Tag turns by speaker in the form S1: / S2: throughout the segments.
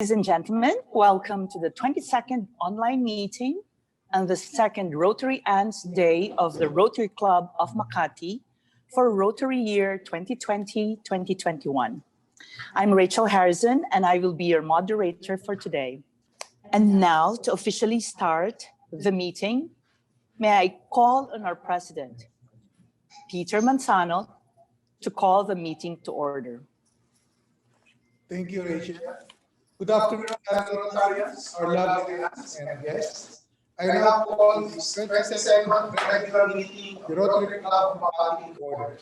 S1: Ladies and gentlemen, welcome to the 22nd online meeting and the second Rotary Ants Day of the Rotary Club of Makati for Rotary Year 2020-2021. I'm Rachel Harrison and I will be your moderator for today. And now to officially start the meeting, may I call on our President, Peter Manzano, to call the meeting to order.
S2: Thank you, Rachel. Good afternoon, fellow Rotarians, our lovely aunts and guests. I now call this 22nd regular meeting of the Rotary Club of Makati to order.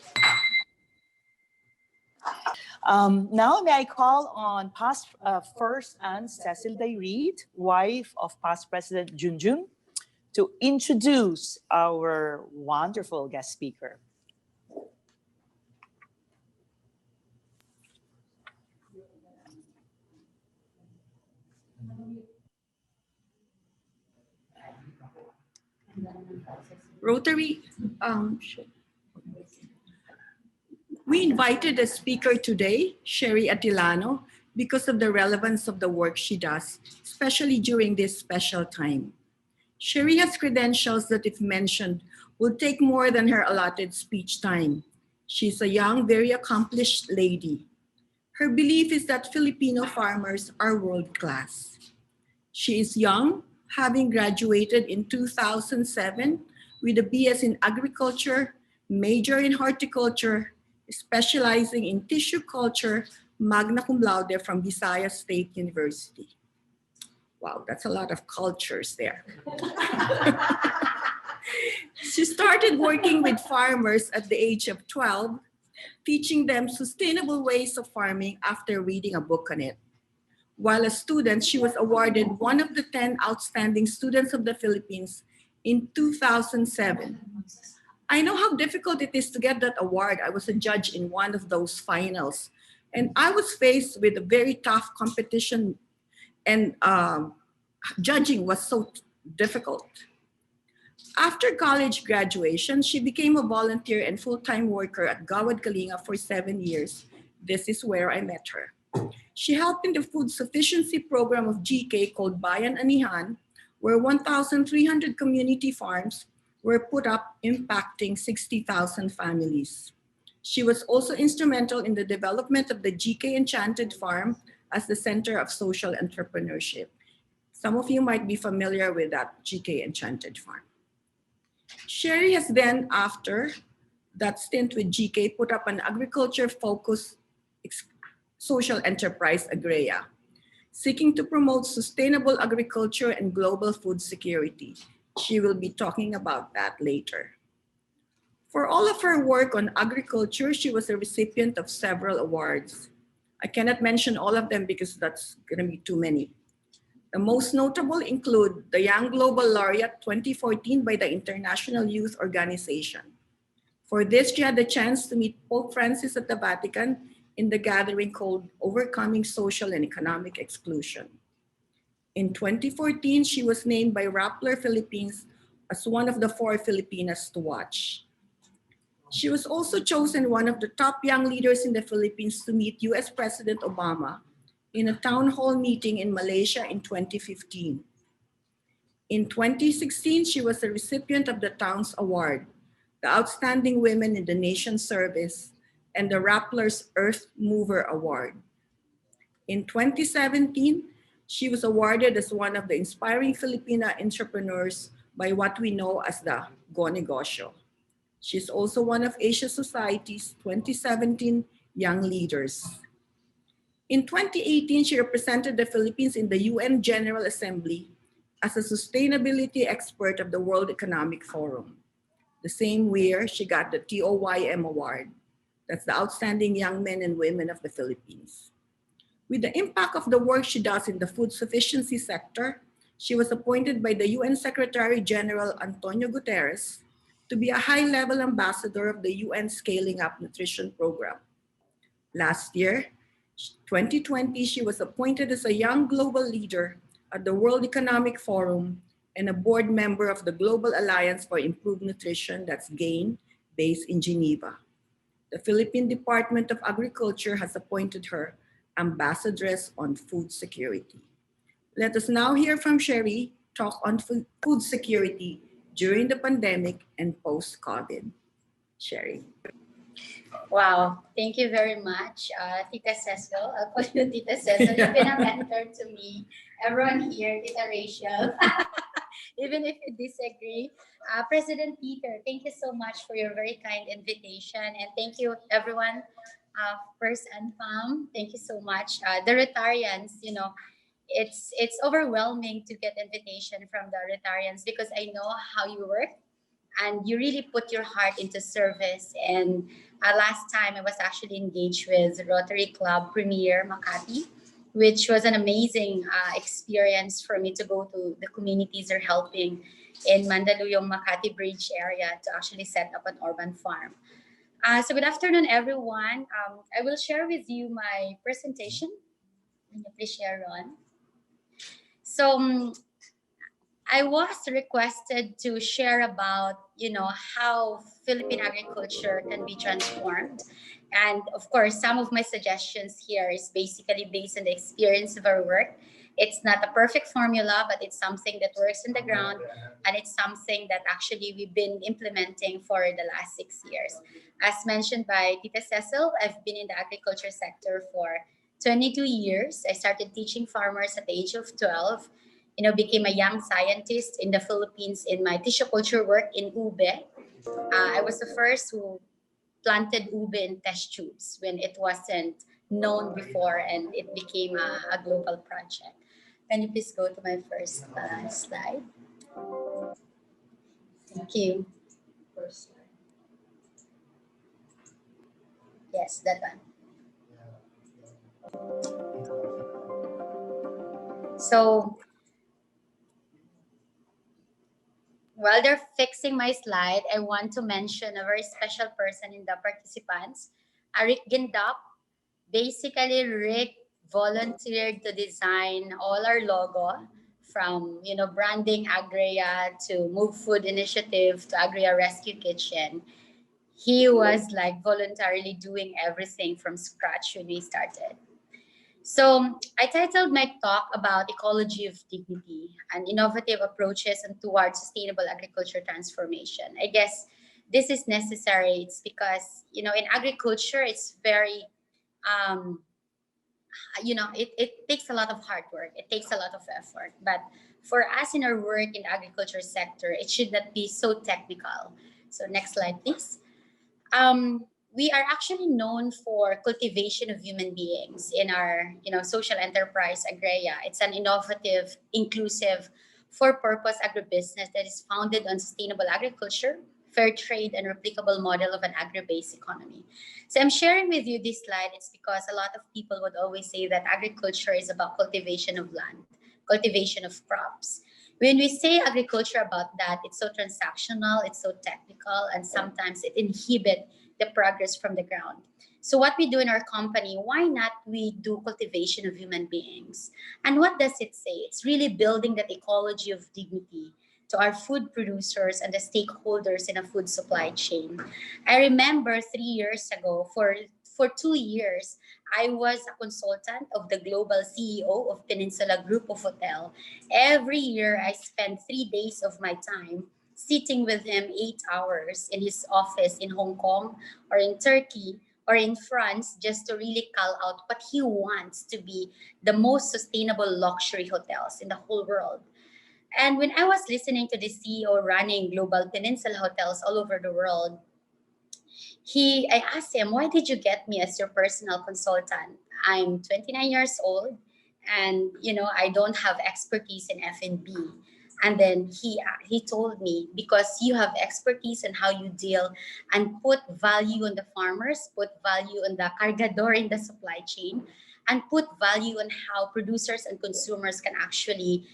S1: Now may I call on past First Aunt Cecil Day Reid, wife of past President Junjun, to introduce our wonderful guest speaker.
S3: Rotary, we invited a speaker today, Cherrie Atilano, because of the relevance of the work she does, especially during this special time. Cherrie has credentials that, if mentioned, will take more than her allotted speech time. She's a young, very accomplished lady. Her belief is that Filipino farmers are world-class. She is young, having graduated in 2007 with a BS in agriculture, major in horticulture, specializing in tissue culture, magna cum laude from Visayas State University. Wow, that's a lot of cultures there. She started working with farmers at the age of 12, teaching them sustainable ways of farming after reading a book on it. While a student, she was awarded one of the 10 outstanding students of the Philippines in 2007. I know how difficult it is to get that award. I was a judge in one of those finals, and I was faced with a very tough competition, and judging was so difficult. After college graduation, she became a volunteer and full-time worker at Gawad Kalinga for 7 years. This is where I met her. She helped in the food sufficiency program of GK called Bayan Anihan, where 1,300 community farms were put up, impacting 60,000 families. She was also instrumental in the development of the GK Enchanted Farm as the center of social entrepreneurship. Some of you might be familiar with that GK Enchanted Farm. Cherrie has then, after that stint with GK, put up an agriculture-focused social enterprise, Agrea, seeking to promote sustainable agriculture and global food security. She will be talking about that later. For all of her work on agriculture, she was a recipient of several awards. I cannot mention all of them because that's going to be too many. The most notable include the Young Global Laureate 2014 by the International Youth Organization. For this, she had the chance to meet Pope Francis at the Vatican in the gathering called Overcoming Social and Economic Exclusion. In 2014, she was named by Rappler Philippines as one of the 4 Filipinas to watch. She was also chosen one of the top young leaders in the Philippines to meet US President Obama in a town hall meeting in Malaysia in 2015. In 2016, she was a recipient of the Towns Award, the Outstanding Women in the Nation's Service, and the Rappler's Earth Mover Award. In 2017, she was awarded as one of the inspiring Filipina entrepreneurs by what we know as the Go Negosyo. She's also one of Asia Society's 2017 Young Leaders. In 2018, she represented the Philippines in the UN General Assembly as a sustainability expert of the World Economic Forum. The same year, she got the TOYM Award. That's the Outstanding Young Men and Women of the Philippines. With the impact of the work she does in the food sufficiency sector, she was appointed by the UN Secretary General Antonio Guterres to be a high-level ambassador of the UN Scaling Up Nutrition Program. Last year, 2020, she was appointed as a young global leader at the World Economic Forum and a board member of the Global Alliance for Improved Nutrition, that's GAIN, based in Geneva. The Philippine Department of Agriculture has appointed her Ambassadress on Food Security. Let us now hear from Cherrie talk on food security during the pandemic and post-COVID. Cherrie.
S4: Wow, thank you very much, Tita Cecil. I'll call you Tita Cecil. You've been a mentor to me. Everyone here, Tita Rachel, even if you disagree. President Peter, thank you so much for your very kind invitation. And thank you, everyone, First and Fam. Thank you so much. The Rotarians, you know, it's overwhelming to get invitation from the Rotarians because I know how you work and you really put your heart into service. And last time I was actually engaged with Rotary Club Premier Makati, which was an amazing experience for me to go to the communities they're helping in Mandaluyong Makati Bridge area to actually set up an urban farm. So good afternoon, everyone. I will share with you my presentation. Can you please share, Ron? So I was requested to share about, you know, how Philippine agriculture can be transformed. And of course, some of my suggestions here is basically based on the experience of our work. It's not a perfect formula, but it's something that works in the ground. And it's something that actually we've been implementing for the last 6 years. As mentioned by Tita Cecil, I've been in the agriculture sector for 22 years. I started teaching farmers at the age of 12. You know, became a young scientist in the Philippines in my tissue culture work in ube. I was the first who planted ube in test tubes when it wasn't known before and it became a global project. Can you please go to my first slide? Thank you. First slide. Yes, that one. So, while they're fixing my slide, I want to mention a very special person in the participants, Rick Gindap. Basically, Rick volunteered to design all our logo from, you know, branding Agria to Move Food Initiative to Agria Rescue Kitchen. He was like voluntarily doing everything from scratch when we started. So I titled my talk about ecology of dignity and innovative approaches and towards sustainable agriculture transformation. I guess this is necessary. It's because, you know, in agriculture, it's very, you know, it takes a lot of hard work. It takes a lot of effort. But for us in our work in the agriculture sector, it should not be so technical. So next slide, please. We are actually known for cultivation of human beings in our, you know, social enterprise Agria. It's an innovative, inclusive, for-purpose agribusiness that is founded on sustainable agriculture, fair trade, and replicable model of an agri-based economy. So I'm sharing with you this slide. It's because a lot of people would always say that agriculture is about cultivation of land, cultivation of crops. When we say agriculture about that, it's so transactional, it's so technical, and sometimes it inhibits the progress from the ground. So what we do in our company, why not we do cultivation of human beings? And what does it say? It's really building that ecology of dignity to our food producers and the stakeholders in a food supply chain. I remember 3 years ago, for 2 years, I was a consultant of the global CEO of Peninsula Group of Hotel. Every year, I spend 3 days of my time sitting with him 8 hours in his office in Hong Kong or in Turkey or in France just to really call out what he wants to be the most sustainable luxury hotels in the whole world. And when I was listening to the CEO running global Peninsula hotels all over the world, I asked him, why did you get me as your personal consultant? I'm 29 years old and, you know, I don't have expertise in F&B. And then he told me, because you have expertise in how you deal and put value on the farmers, put value on the cargador in the supply chain, and put value on how producers and consumers can actually,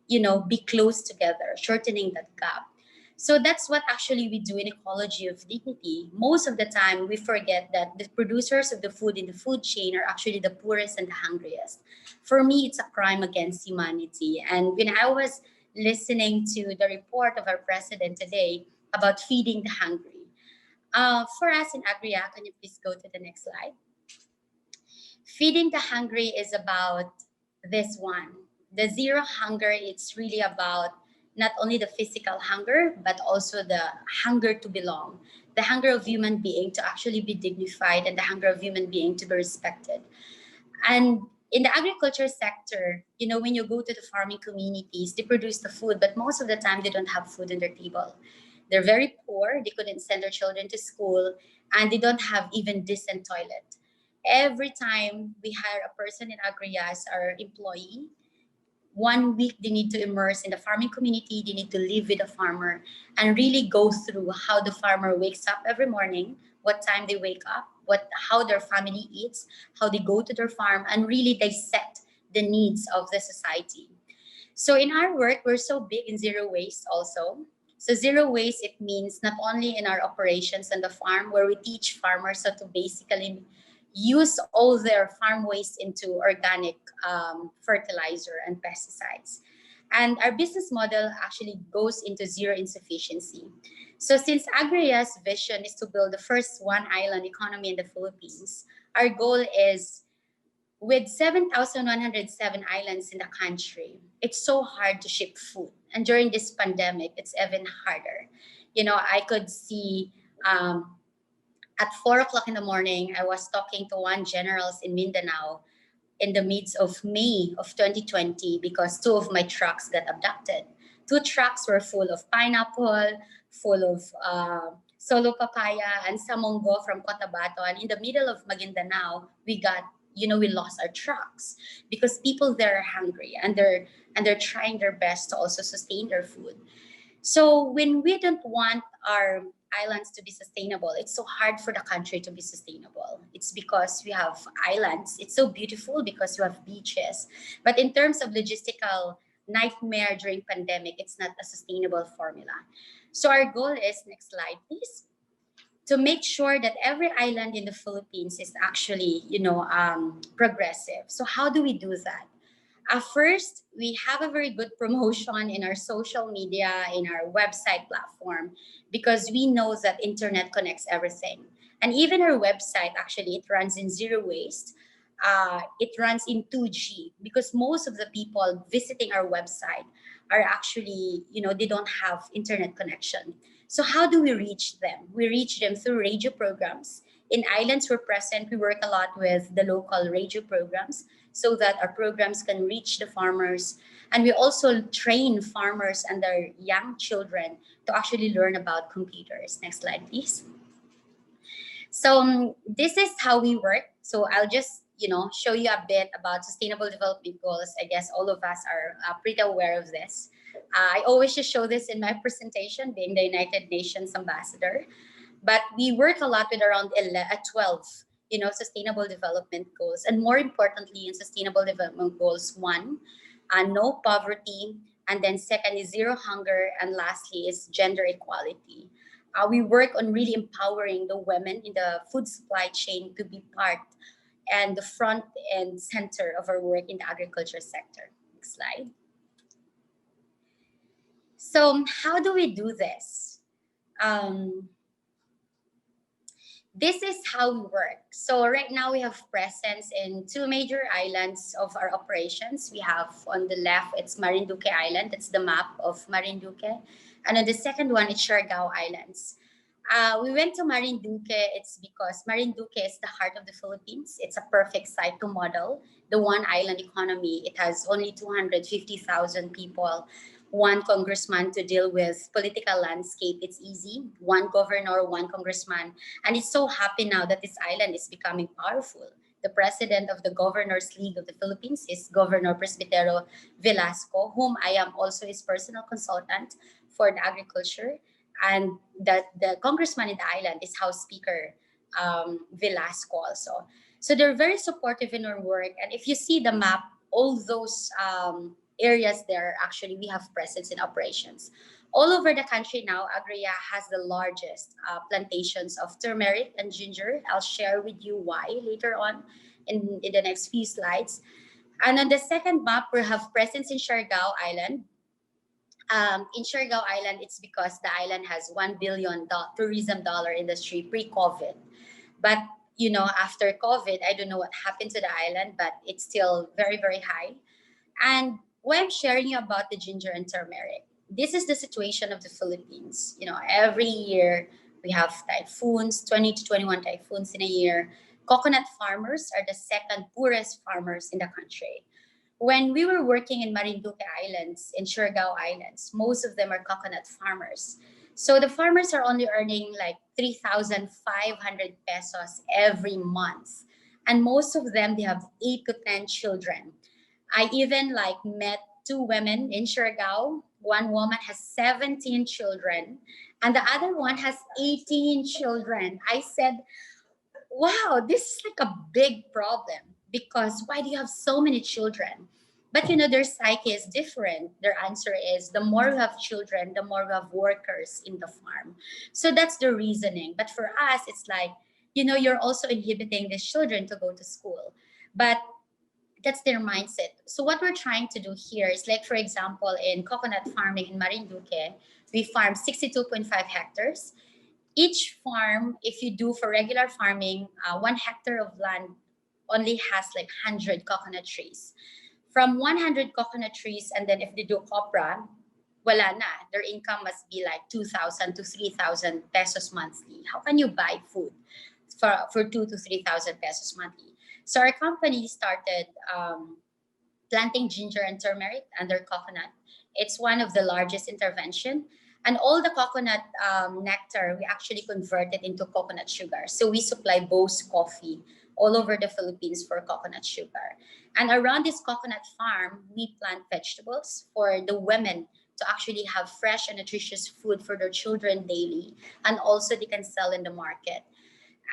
S4: you know, be close together, shortening that gap. So that's what actually we do in ecology of dignity. Most of the time, we forget that the producers of the food in the food chain are actually the poorest and the hungriest. For me, it's a crime against humanity. And when I was listening to the report of our president today about feeding the hungry, for us in Agria, can you please go to the next slide? Feeding the hungry is about this one. The zero hunger, it's really about not only the physical hunger, but also the hunger to belong, the hunger of human being to actually be dignified, and the hunger of human being to be respected. And in the agriculture sector, you know, when you go to the farming communities, they produce the food, but most of the time they don't have food on their table. They're very poor, they couldn't send their children to school, and they don't have even decent toilet. Every time we hire a person in Agri as our employee, 1 week they need to immerse in the farming community, they need to live with the farmer and really go through how the farmer wakes up every morning, what time they wake up, how their family eats, how they go to their farm, and really dissect the needs of the society. So in our work, we're so big in zero waste also. So zero waste, it means not only in our operations on the farm where we teach farmers how to basically use all their farm waste into organic fertilizer and pesticides. And our business model actually goes into zero insufficiency. So since Agria's vision is to build the first one island economy in the Philippines, our goal is with 7,107 islands in the country, it's so hard to ship food. And during this pandemic, it's even harder. You know, I could see at 4 o'clock in the morning, I was talking to one generals in Mindanao in the midst of May of 2020 because 2 of my trucks got abducted. 2 trucks were full of pineapple, full of solo papaya, and samongo from Cotabato. And in the middle of Maguindanao, we lost our trucks because people there are hungry and they're trying their best to also sustain their food. So when we don't want our islands to be sustainable, it's so hard for the country to be sustainable. It's because we have islands. It's so beautiful because you have beaches. But in terms of logistical nightmare during pandemic, it's not a sustainable formula. So our goal is, next slide, please, to make sure that every island in the Philippines is actually, progressive. So how do we do that? First, we have a very good promotion in our social media, in our website platform, because we know that internet connects everything. And even our website, actually, it runs in zero waste. It runs in 2G because most of the people visiting our website are actually, they don't have internet connection. So how do we reach them? We reach them through radio programs. In islands we're present, we work a lot with the local radio programs so that our programs can reach the farmers. And we also train farmers and their young children to actually learn about computers. Next slide, please. So this is how we work. So I'll just, show you a bit about sustainable development goals. I guess all of us are pretty aware of this. I always just show this in my presentation, being the United Nations ambassador. But we work a lot with around 12, sustainable development goals. And more importantly, in sustainable development goals, 1, no poverty. And then second is zero hunger. And lastly is gender equality. We work on really empowering the women in the food supply chain to be part and the front and center of our work in the agriculture sector. Next slide. So how do we do this? This is how we work. So right now we have presence in 2 major islands of our operations. We have on the left, it's Marinduque Island. That's the map of Marinduque. And on the second one, it's Siargao Islands. We went to Marinduque. It's because Marinduque is the heart of the Philippines. It's a perfect site to model the one island economy. It has only 250,000 people, 1 congressman to deal with political landscape. It's easy. 1 governor, 1 congressman. And it's so happy now that this island is becoming powerful. The president of the Governors League of the Philippines is Governor Presbitero Velasco, whom I am also his personal consultant for the agriculture. And the congressman in the island is House Speaker Velasco also. So they're very supportive in our work. And if you see the map, all those areas there, actually, we have presence in operations. All over the country now, Agria has the largest plantations of turmeric and ginger. I'll share with you why later on in the next few slides. And on the second map, we have presence in Siargao Island. In Siargao Island, it's because the island has $1 billion tourism industry pre-COVID. But you know, after COVID, I don't know what happened to the island, but it's still very, very high. And why I'm sharing you about the ginger and turmeric, this is the situation of the Philippines. You know, every year we have typhoons, 20 to 21 typhoons in a year. Coconut farmers are the second poorest farmers in the country. When we were working in Marinduque Islands, in Surigao Islands, most of them are coconut farmers. So the farmers are only earning like 3,500 pesos every month. And most of them, they have 8 to 10 children. I even like met 2 women in Surigao. One woman has 17 children and the other one has 18 children. I said, wow, this is like a big problem because why do you have so many children? But you know, their psyche is different. Their answer is the more we have children, the more we have workers in the farm. So that's the reasoning. But for us, it's like, you know, you're also inhibiting these children to go to school. But that's their mindset. So what we're trying to do here is like, for example, in coconut farming in Marinduque, we farm 62.5 hectares. Each farm, if you do for regular farming, 1 hectare of land only has like 100 coconut trees. From 100 coconut trees, and then if they do copra, wala na. Their income must be like 2,000 to 3,000 pesos monthly. How can you buy food for 2 to 3,000 pesos monthly? So our company started planting ginger and turmeric under coconut. It's one of the largest intervention. And all the coconut nectar, we actually convert it into coconut sugar. So we supply Bose coffee all over the Philippines for coconut sugar. And around this coconut farm, we plant vegetables for the women to actually have fresh and nutritious food for their children daily. And also they can sell in the market.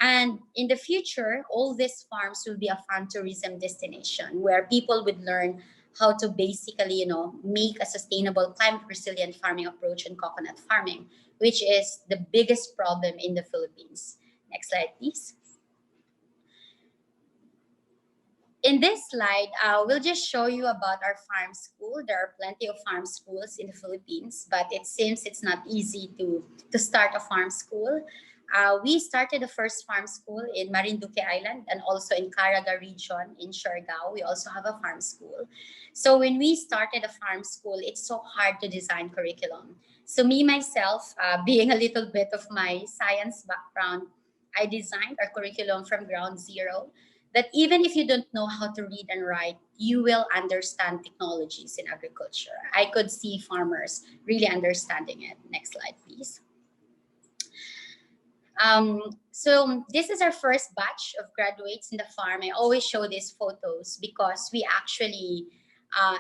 S4: And in the future, all these farms will be a farm tourism destination where people would learn how to basically, you know, make a sustainable climate resilient farming approach in coconut farming, which is the biggest problem in the Philippines. Next slide, please. In this slide, we'll just show you about our farm school. There are plenty of farm schools in the Philippines, but it seems it's not easy to start a farm school. We started the first farm school in Marinduque Island and also in Caraga region in Surigao. We also have a farm school. So when we started a farm school, it's so hard to design curriculum. So me, myself, being a little bit of my science background, I designed our curriculum from ground zero, that even if you don't know how to read and write, you will understand technologies in agriculture. I could see farmers really understanding it. Next slide, please. So this is our first batch of graduates in the farm. I always show these photos because we actually,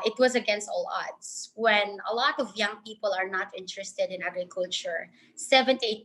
S4: it was against all odds. When a lot of young people are not interested in agriculture, 78%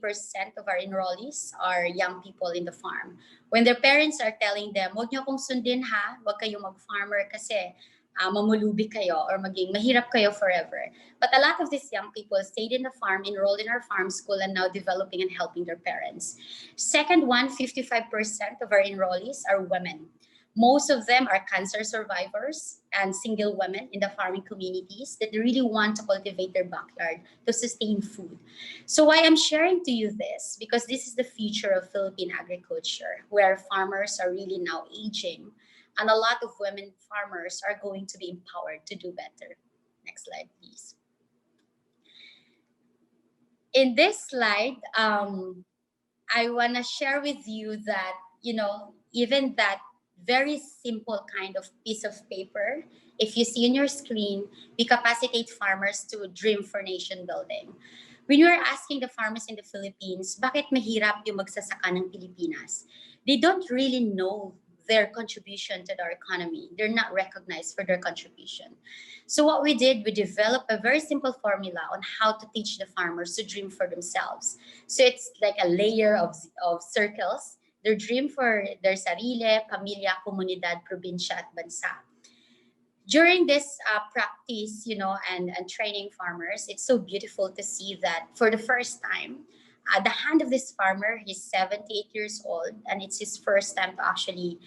S4: of our enrollees are young people in the farm. When their parents are telling them, "Huwag niyo akong sundin ha, huwag kayong mag-farmer kasi mamulubi kayo or maging mahirap kayo forever." But a lot of these young people stayed in the farm, enrolled in our farm school, and now developing and helping their parents. Second one, 55% of our enrollees are women. Most of them are cancer survivors and single women in the farming communities that really want to cultivate their backyard to sustain food. So why I'm sharing to you this, because this is the future of Philippine agriculture, where farmers are really now aging. And a lot of women farmers are going to be empowered to do better. Next slide, please. In this slide, I want to share with you that, you know, even that very simple kind of piece of paper, if you see on your screen, we capacitate farmers to dream for nation building. When you are asking the farmers in the Philippines, bakit mahirap yung magsasaka ng Pilipinas? They don't really know their contribution to our economy. They're not recognized for their contribution. So what we did, we developed a very simple formula on how to teach the farmers to dream for themselves. So it's like a layer of circles. Their dream for their sarili, pamilya, komunidad, probinsya, at bansa. During this practice, you know, and training farmers, it's so beautiful to see that for the first time, the hand of this farmer, he's 78 years old, and it's his first time to actually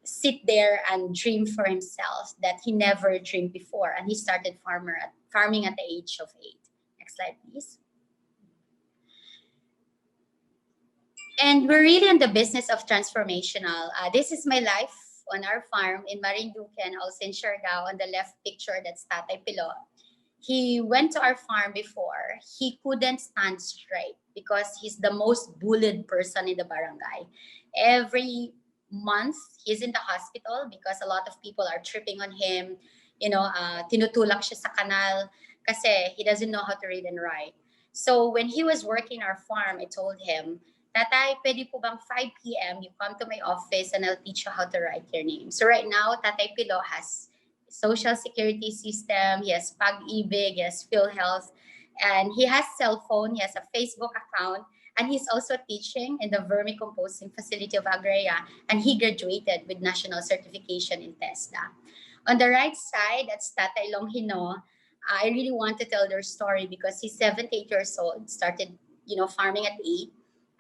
S4: sit there and dream for himself that he never dreamed before. And he started farming at the age of 8. Next slide, please. And we're really in the business of transformational. This is my life on our farm in Marinduque and also in Siargao. On the left picture, that's Tatay Pilo. He went to our farm before. He couldn't stand straight because he's the most bullied person in the barangay. Every month, he's in the hospital because a lot of people are tripping on him. Tinutulak siya sa kanal kasi he doesn't know how to read and write. So when he was working our farm, I told him, Tatay, pwede po bang 5 p.m. you come to my office and I'll teach you how to write your name. So right now, Tatay Pilo has social security system, he has Pag-ibig, he has PhilHealth, and he has cell phone, he has a Facebook account, and he's also teaching in the vermicomposting facility of Agrea, and he graduated with national certification in TESDA. On the right side, that's Tatay Longhino. I really want to tell their story because he's 78 years old, started, farming at 8.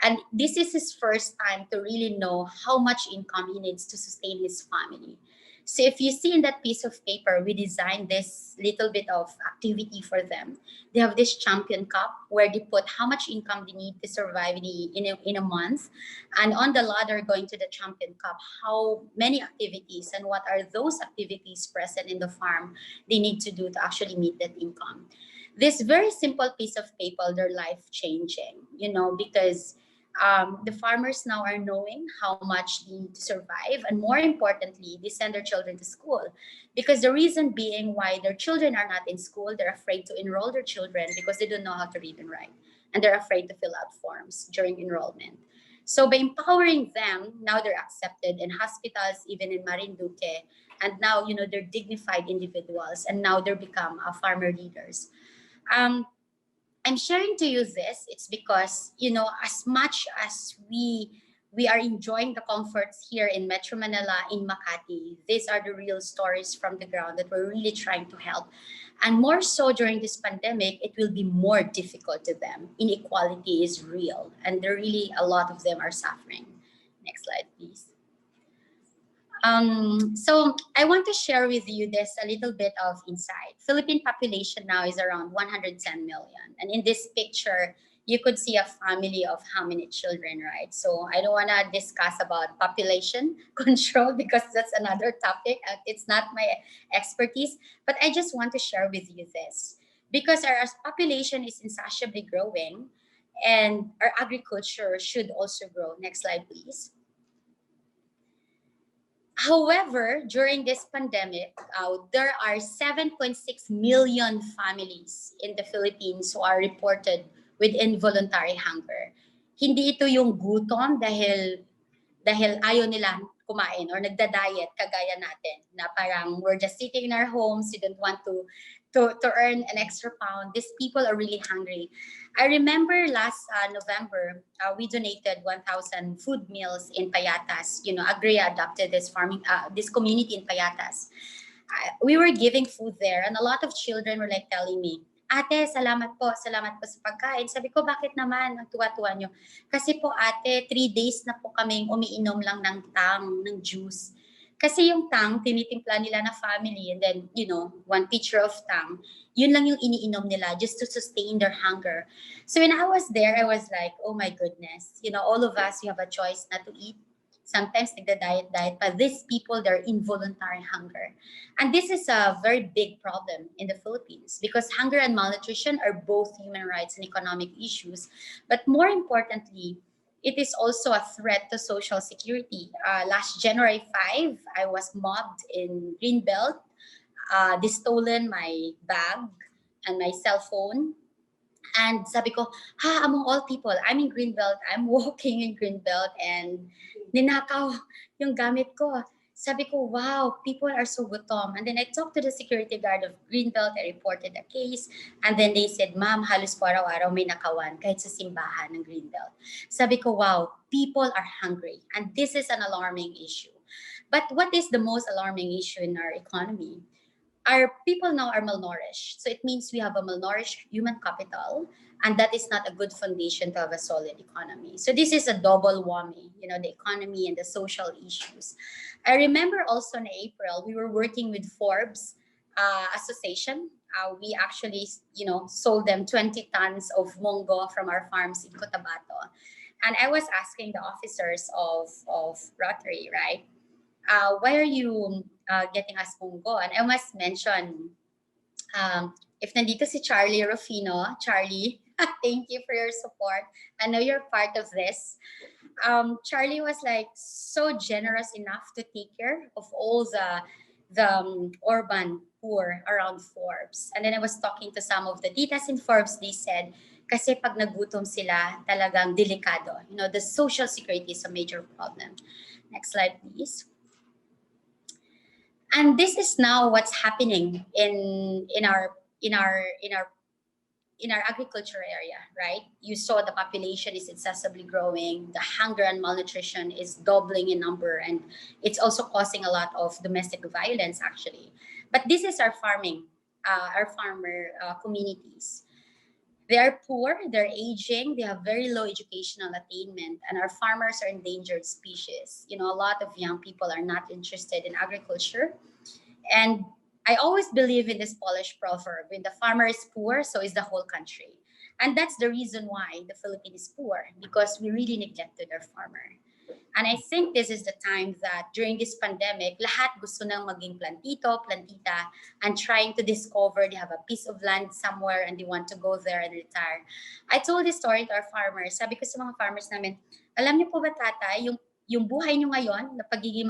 S4: And this is his first time to really know how much income he needs to sustain his family. So if you see in that piece of paper, we designed this little bit of activity for them. They have this champion cup where they put how much income they need to survive in a month. And on the ladder going to the champion cup, how many activities and what are those activities present in the farm they need to do to actually meet that income. This very simple piece of paper, they're life changing, because the farmers now are knowing how much they need to survive, and more importantly, they send their children to school. Because the reason being why their children are not in school, they're afraid to enroll their children because they don't know how to read and write, and they're afraid to fill out forms during enrollment. So by empowering them, now they're accepted in hospitals, even in Marinduque, and now they're dignified individuals, and now they're become farmer leaders. I'm sharing to you this. It's because as much as we are enjoying the comforts here in Metro Manila, in Makati, these are the real stories from the ground that we're really trying to help. And more so during this pandemic, it will be more difficult to them. Inequality is real, and there really a lot of them are suffering. Next slide, please. So I want to share with you this a little bit of insight. Philippine population now is around 110 million. And in this picture, you could see a family of how many children, right? So I don't want to discuss about population control because that's another topic. It's not my expertise, but I just want to share with you this. Because our population is insatiably growing and our agriculture should also grow. Next slide, please. However, during this pandemic, there are 7.6 million families in the Philippines who are reported with involuntary hunger. Hindi ito yung gutom dahil ayaw nila kumain or nagda-diet kagaya natin na parang we're just sitting in our homes, you don't want to earn an extra pound. These people are really hungry. I remember last November, we donated 1,000 food meals in Payatas. Agria adopted this this community in Payatas. We were giving food there, and a lot of children were like telling me, Ate, salamat po sa pagkain. Sabi ko, bakit naman ang tuwa-tuwa nyo? Kasi po ate, 3 days na po kaming umiinom lang ng tang, ng juice. Kasi yung tang, tinitimpla nila na family, and then, 1 pitcher of tang, yun lang yung iniinom nila just to sustain their hunger. So when I was there, I was like, oh my goodness, all of us, we have a choice not to eat. Sometimes diet, but these people, they're involuntary hunger. And this is a very big problem in the Philippines because hunger and malnutrition are both human rights and economic issues. But more importantly, it is also a threat to social security. Last January 5, I was mobbed in Greenbelt. They stolen my bag and my cell phone. And sabi ko, among all people, I'm in Greenbelt, I'm walking in Greenbelt, and ninakaw yung gamit ko. Sabi ko, wow, people are so gutom. And then I talked to the security guard of Greenbelt, I reported the case, and then they said, ma'am, halos po araw-araw may nakawan kahit sa simbahan ng Greenbelt. Sabi ko, wow, people are hungry, and this is an alarming issue. But what is the most alarming issue in our economy? Our people now are malnourished. So it means we have a malnourished human capital, and that is not a good foundation to have a solid economy. So this is a double whammy, the economy and the social issues. I remember also in April, we were working with Forbes Association. We actually, sold them 20 tons of mongo from our farms in Cotabato. And I was asking the officers of Rotary, right? Why are you getting us munggo? And I must mention, if nandito si Charlie Rufino, Charlie, thank you for your support. I know you're part of this. Charlie was like so generous enough to take care of all the urban poor around Forbes. And then I was talking to some of the titas in Forbes. They said, kasi pag nagutom sila, talagang delikado. You know, the social security is a major problem. Next slide, please. And this is now what's happening in our agriculture area, right? You saw the population is excessively growing. The hunger and malnutrition is doubling in number, and it's also causing a lot of domestic violence, actually. But this is our farmer communities. They are poor, they're aging, they have very low educational attainment, and our farmers are endangered species. You know, a lot of young people are not interested in agriculture. And I always believe in this Polish proverb, when the farmer is poor, so is the whole country. And that's the reason why the Philippines is poor, because we really neglected our farmer. And I think this is the time that during this pandemic, lahat gusto nang maging plantito, plantita, and trying to discover they have a piece of land somewhere and they want to go there and retire. I told this story to our farmers. Sabi ko sa mga farmers namin, alam niyo po ba tatay, yung buhay niyo ngayon na pagiging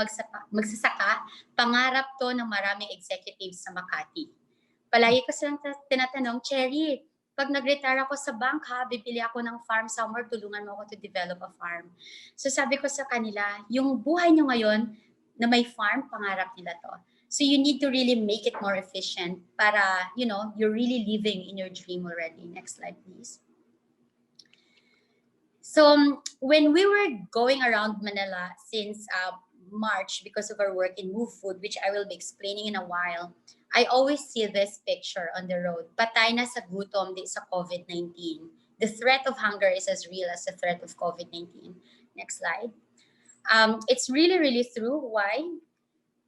S4: magsasaka, pangarap to ng maraming executives sa Makati. Palagi ko silang tinatanong, Cherrie, pag nag-retire ako sa bank ha, bibili ako ng farm somewhere, tulungan mo ako to develop a farm. So sabi ko sa kanila, yung buhay nyo ngayon na may farm, pangarap nila to. So you need to really make it more efficient para, you know, you're really living in your dream already. Next slide, please. So when we were going around Manila since March because of our work in Move Food, which I will be explaining in a while, I always see this picture on the road. Patay na sa gutom di sa COVID-19. The threat of hunger is as real as the threat of COVID-19. Next slide. It's really, really true. Why?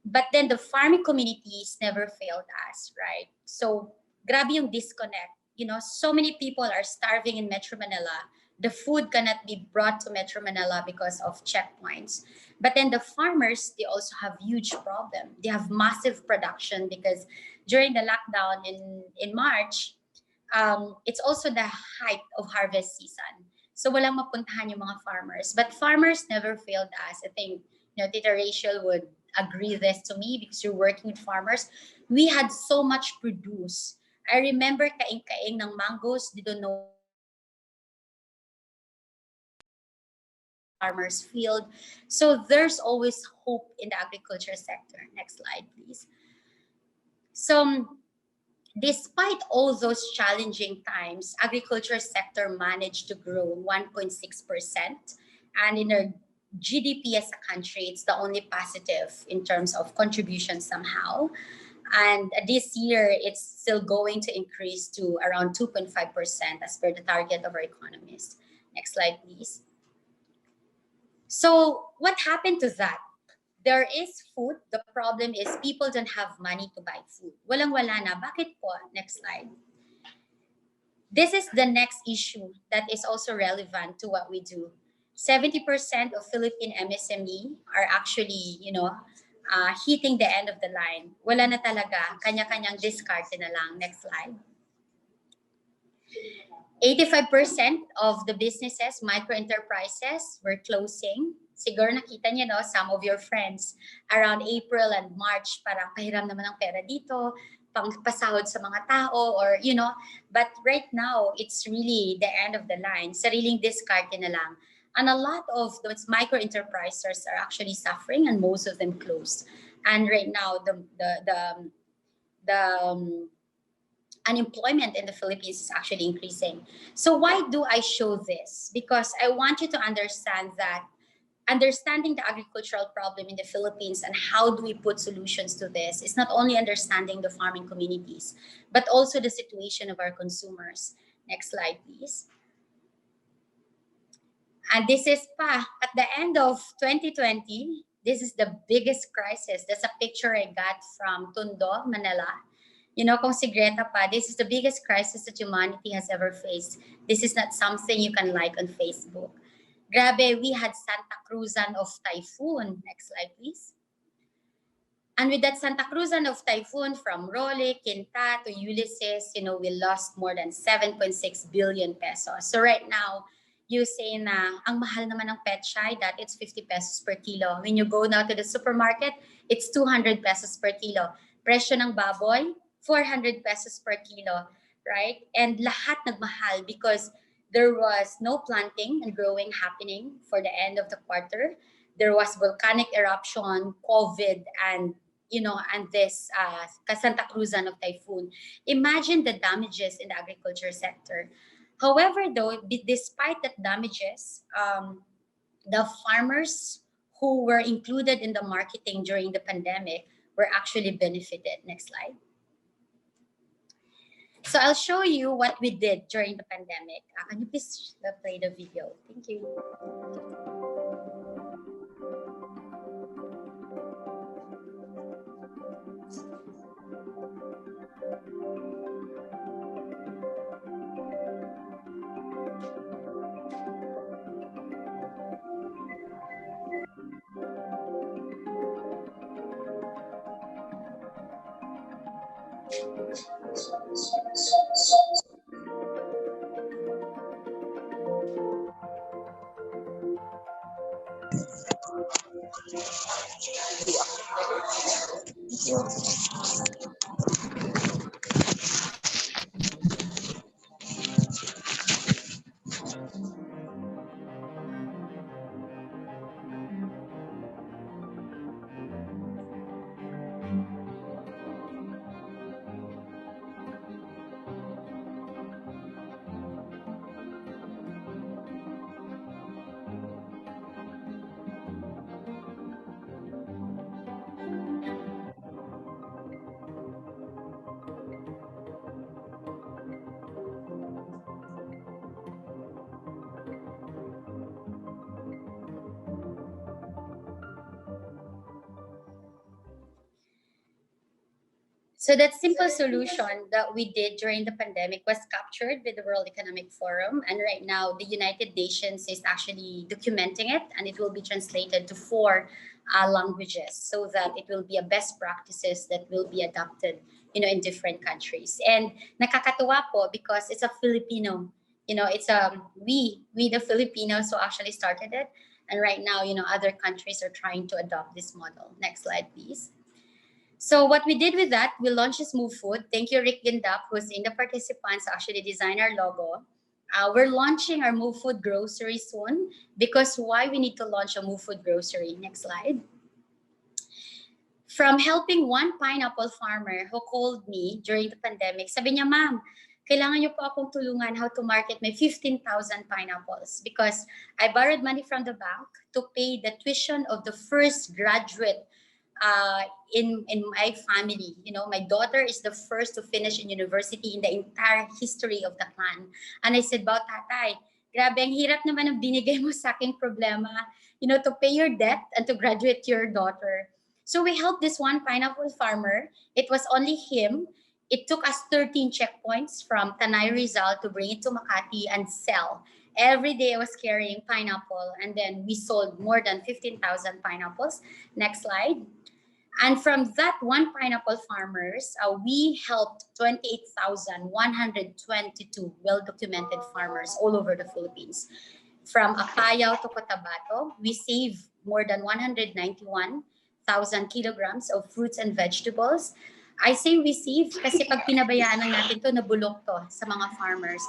S4: But then the farming communities never failed us, right? So grabe yung disconnect. You know, so many people are starving in Metro Manila. The food cannot be brought to Metro Manila because of checkpoints. But then the farmers, they also have huge problem. They have massive production because during the lockdown in March, it's also the height of harvest season. So walang mapuntahan yung mga farmers. But farmers never failed us. I think, you know, Tita Rachel would agree this to me because you're working with farmers. We had so much produce. I remember kaing-kaing ng mangoes, they don't know farmers field. So there's always hope in the agriculture sector. Next slide, please. So despite all those challenging times, agriculture sector managed to grow 1.6%. And in our GDP as a country, it's the only positive in terms of contribution somehow. And this year, it's still going to increase to around 2.5% as per the target of our economists. Next slide, please. So what happened to that? There is food. The problem is people don't have money to buy food. Walang-wala na. Bakit po? Next slide. This is the next issue that is also relevant to what we do. 70% of Philippine MSME are actually, you know, hitting the end of the line. Wala na talaga. Kanya-kanyang discard na lang. Next slide. 85% of the businesses, micro-enterprises, were closing. Siguro nakita niyo, no, some of your friends around April and March, parang pahiram naman ng pera dito, pang pasahod sa mga tao, or, you know, but right now, it's really the end of the line. Sariling discard na lang. And a lot of those micro-enterprises are actually suffering, and most of them closed. And right now, the unemployment in the Philippines is actually increasing. So why do I show this? Because I want you to understand that understanding the agricultural problem in the Philippines and how do we put solutions to this is not only understanding the farming communities, but also the situation of our consumers. Next slide, please. And this is at the end of 2020, this is the biggest crisis. That's a picture I got from Tondo, Manila. You know, kung si Greta pa, this is the biggest crisis that humanity has ever faced. This is not something you can like on Facebook. Grabe, we had Santa Cruzan of typhoon. Next slide, please. And with that Santa Cruzan of typhoon from Role, Quinta to Ulysses, we lost more than 7.6 billion pesos. So right now, you say na ang mahal naman ng petchay, that it's 50 pesos per kilo. When you go now to the supermarket, it's 200 pesos per kilo. Presyo ng baboy, 400 pesos per kilo, right? And lahat nagmahal because there was no planting and growing happening for the end of the quarter. There was volcanic eruption, COVID, and this Santa Cruzan of typhoon. Imagine the damages in the agriculture sector. However, though, despite that damages, the farmers who were included in the marketing during the pandemic were actually benefited. Next slide. So I'll show you what we did during the pandemic. Can you please play the video? Thank you. So that simple solution that we did during the pandemic was captured with the World Economic Forum. And right now, the United Nations is actually documenting it, and it will be translated to 4 languages so that it will be a best practices that will be adopted, in different countries. And nakakatuwa po because it's a Filipino, it's we the Filipinos who actually started it. And right now, other countries are trying to adopt this model. Next slide, please. So what we did with that, we launched this Move Food. Thank you, Rick Gindap, who's in the participants, actually designed our logo. We're launching our Move Food grocery soon because why we need to launch a Move Food grocery? Next slide. From helping one pineapple farmer who called me during the pandemic, sabi niya, ma'am, kailangan niyo po akong tulungan how to market my 15,000 pineapples because I borrowed money from the bank to pay the tuition of the first graduate in my family. My daughter is the first to finish in university in the entire history of the clan. And I said, "Bao tatay, grabe ang hirap naman ang binigay mo sa aking problema, to pay your debt and to graduate your daughter." So we helped this one pineapple farmer. It was only him. It took us 13 checkpoints from Tanay Rizal to bring it to Makati and sell. Every day I was carrying pineapple, and then we sold more than 15,000 pineapples. Next slide. And from that one pineapple farmers, we helped 28,122 well-documented farmers all over the Philippines. From Apayao to Cotabato, we saved more than 191,000 kilograms of fruits and vegetables. I say we save kasi pag pinabayaan lang natin to, nabulok to sa mga farmers.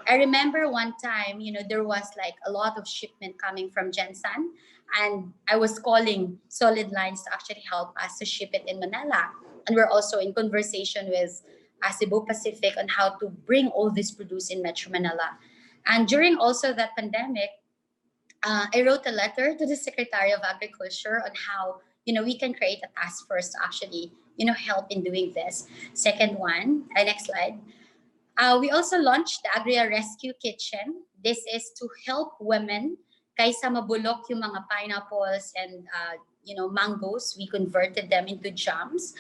S4: I remember one time, there was like a lot of shipment coming from Jensan, and I was calling Solid Lines to actually help us to ship it in Manila. And we're also in conversation with Cebu Pacific on how to bring all this produce in Metro Manila. And during also that pandemic, I wrote a letter to the Secretary of Agriculture on how, we can create a task force to actually, help in doing this. Second one, next slide. We also launched the Agria Rescue Kitchen. This is to help women kaysa mabulok yung mga pineapples and mangoes. We converted them into jams.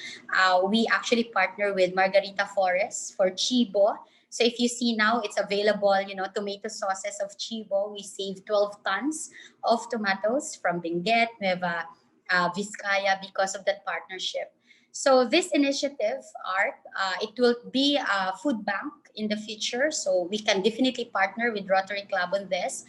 S4: We actually partner with Margarita Forest for Chibo So if you see now, it's available, tomato sauces of Chibo. We saved 12 tons of tomatoes from Benguet, Nueva Vizcaya because of that partnership. So this initiative, ARC, it will be a food bank in the future. So we can definitely partner with Rotary Club on this.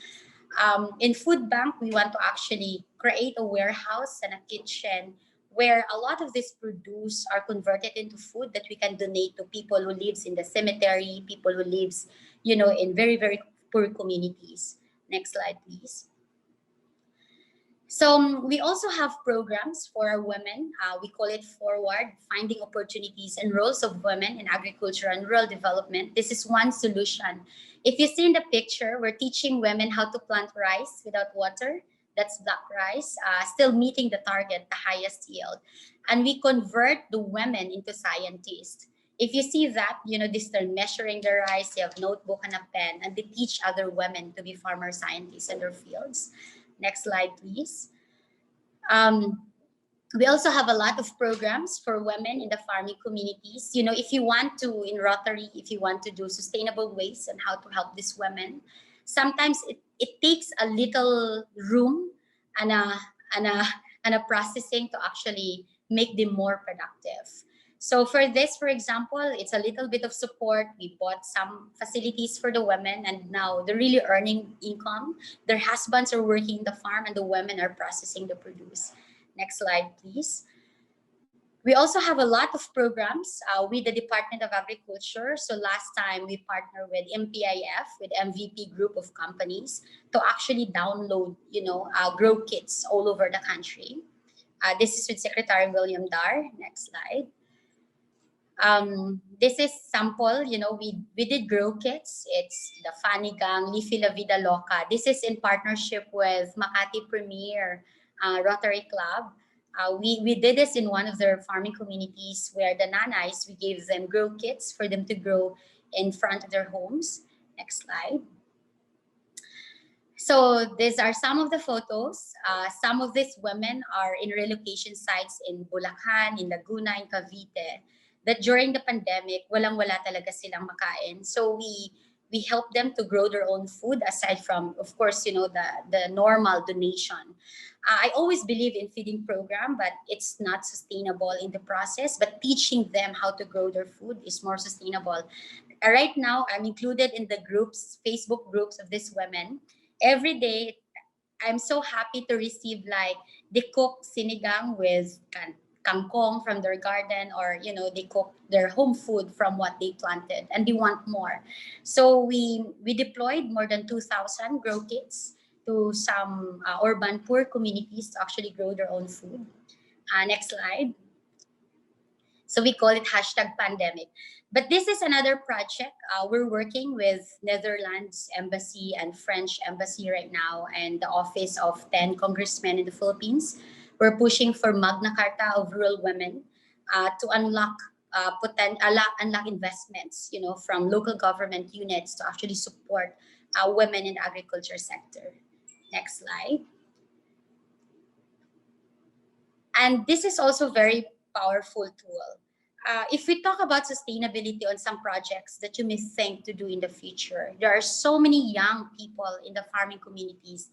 S4: In food bank, we want to actually create a warehouse and a kitchen where a lot of this produce are converted into food that we can donate to people who lives in the cemetery, people who lives, in very, very poor communities. Next slide, please. So we also have programs for our women. We call it Forward, Finding Opportunities and Roles of Women in Agriculture and Rural Development. This is one solution. If you see in the picture, we're teaching women how to plant rice without water. That's black rice, still meeting the target, the highest yield. And we convert the women into scientists. If you see that, they're measuring the rice, they have notebook and a pen, and they teach other women to be farmer scientists in their fields. Next slide, please. We also have a lot of programs for women in the farming communities. If you want to, in Rotary, if you want to do sustainable ways and how to help these women, sometimes it takes a little room and a processing to actually make them more productive. So for this, for example, it's a little bit of support. We bought some facilities for the women, and now they're really earning income. Their husbands are working in the farm, and the women are processing the produce. Next slide, please. We also have a lot of programs with the Department of Agriculture. So last time we partnered with MPIF, with MVP group of companies, to actually download, grow kits all over the country. This is with Secretary William Dar. Next slide. This is sample, we did grow kits. It's the Fanigang, Leafy La Vida Loca. This is in partnership with Makati Premier Rotary Club. We did this in one of their farming communities where the nanays, we gave them grow kits for them to grow in front of their homes. Next slide. So these are some of the photos. Some of these women are in relocation sites in Bulacan, in Laguna, in Cavite, that during the pandemic, walang-wala talaga silang makain. So we help them to grow their own food aside from, of course, the normal donation. I always believe in feeding program, but it's not sustainable in the process. But teaching them how to grow their food is more sustainable. Right now, I'm included in the groups, Facebook groups of these women. Every day, I'm so happy to receive they cook sinigang with kangkong from their garden, or they cook their home food from what they planted, and they want more. So we deployed more than 2,000 grow kits to some urban poor communities to actually grow their own food. Next slide. So we call it #pandemic. But this is another project. We're working with Netherlands Embassy and French Embassy right now, and the office of 10 congressmen in the Philippines. We're pushing for Magna Carta of Rural Women to unlock investments, from local government units to actually support women in the agriculture sector. Next slide. And this is also very powerful tool. If we talk about sustainability on some projects that you may think to do in the future, there are so many young people in the farming communities.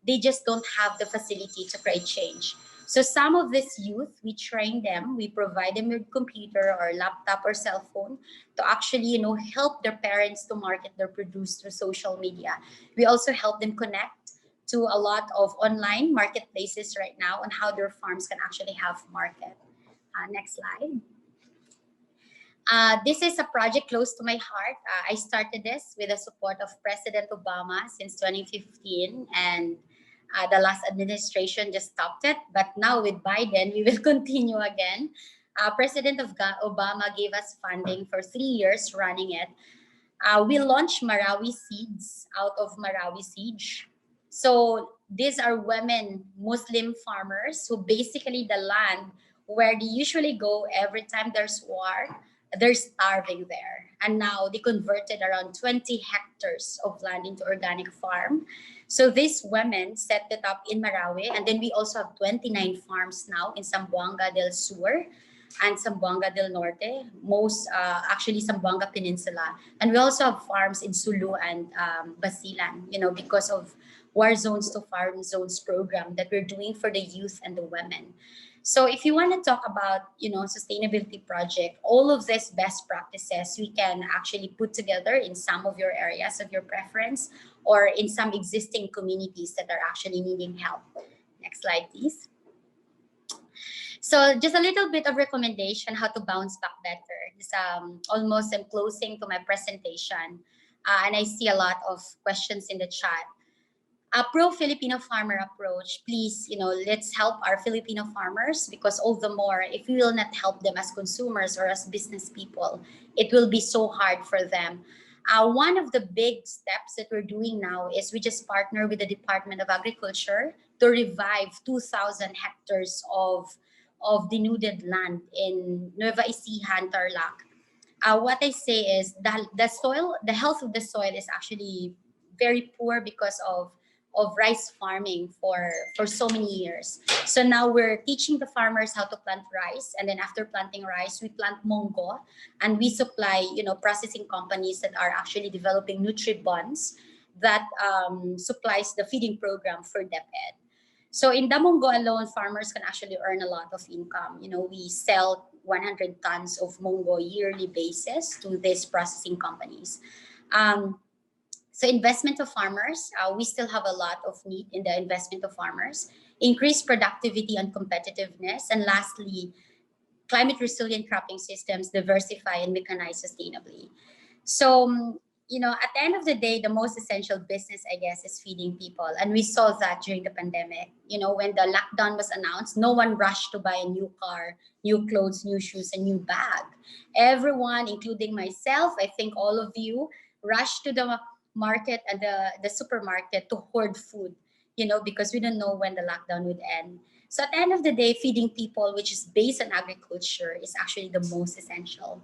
S4: They just don't have the facility to create change. So some of this youth, we train them, we provide them with computer or laptop or cell phone to actually, help their parents to market their produce through social media. We also help them connect to a lot of online marketplaces right now on how their farms can actually have market. Next slide. This is a project close to my heart. I started this with the support of President Obama since 2015, and the last administration just stopped it. But now with Biden, we will continue again. President Obama gave us funding for 3 years running it. We launched Marawi Seeds out of Marawi Siege. So these are women, Muslim farmers who basically the land where they usually go every time there's war, they're starving there. And now they converted around 20 hectares of land into organic farm. So these women set it up in Marawi. And then we also have 29 farms now in Zamboanga del Sur. and Zamboanga del Norte, actually Zamboanga Peninsula. And we also have farms in Sulu and Basilan, because of War Zones to Farm Zones program that we're doing for the youth and the women. So if you want to talk about, sustainability project, all of these best practices we can actually put together in some of your areas of your preference or in some existing communities that are actually needing help. Next slide, please. So just a little bit of recommendation how to bounce back better. This, almost I'm closing to my presentation, and I see a lot of questions in the chat. A pro-Filipino farmer approach, please, let's help our Filipino farmers, because all the more, if we will not help them as consumers or as business people, it will be so hard for them. One of the big steps that we're doing now is we just partner with the Department of Agriculture to revive 2,000 hectares of denuded land in Nueva Ecija and Tarlac. What I say is the soil, the health of the soil is actually very poor because of rice farming for so many years. So now we're teaching the farmers how to plant rice, and then after planting rice, we plant mongo, and we supply processing companies that are actually developing Nutri-Bonds that supplies the feeding program for DepEd. So in Damongo alone, farmers can actually earn a lot of income. We sell 100 tons of mongo yearly basis to these processing companies. So investment of farmers, we still have a lot of need in the investment of farmers, increase productivity and competitiveness, and lastly, climate resilient cropping systems, diversify and mechanize sustainably. So, at the end of the day, the most essential business, I guess, is feeding people. And we saw that during the pandemic. When the lockdown was announced, no one rushed to buy a new car, new clothes, new shoes, a new bag. Everyone, including myself, I think all of you, rushed to the market and the supermarket to hoard food, because we don't know when the lockdown would end. So at the end of the day, feeding people, which is based on agriculture, is actually the most essential.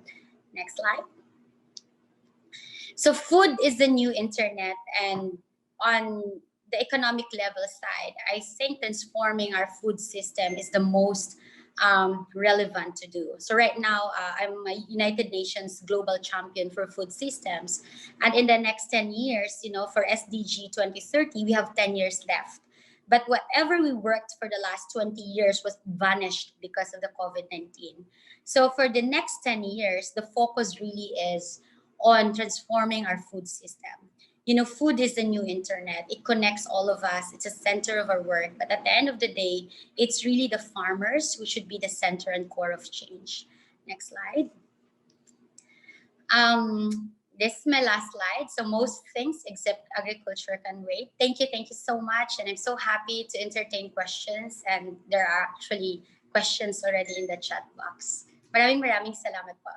S4: Next slide. So food is the new internet, and on the economic level side, I think transforming our food system is the most relevant to do. So right now, I'm a United Nations global champion for food systems. And in the next 10 years, for SDG 2030, we have 10 years left. But whatever we worked for the last 20 years was vanished because of the COVID-19. So for the next 10 years, the focus really is on transforming our food system. Food is the new internet. It connects all of us. It's a center of our work. But at the end of the day, it's really the farmers who should be the center and core of change. Next slide. This is my last slide. So most things except agriculture can wait. Thank you so much. And I'm so happy to entertain questions. And there are actually questions already in the chat box. Maraming salamat po.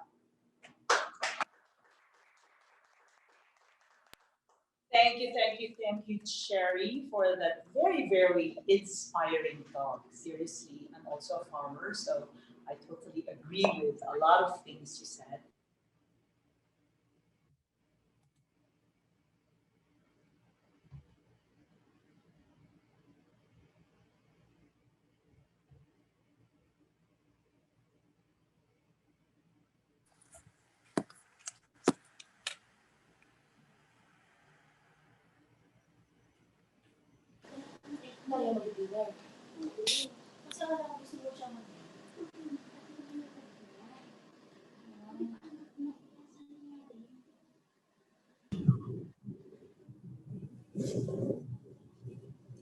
S1: Thank you, Cherrie, for that very, very inspiring talk. Seriously, I'm also a farmer, so I totally agree with a lot of things you said.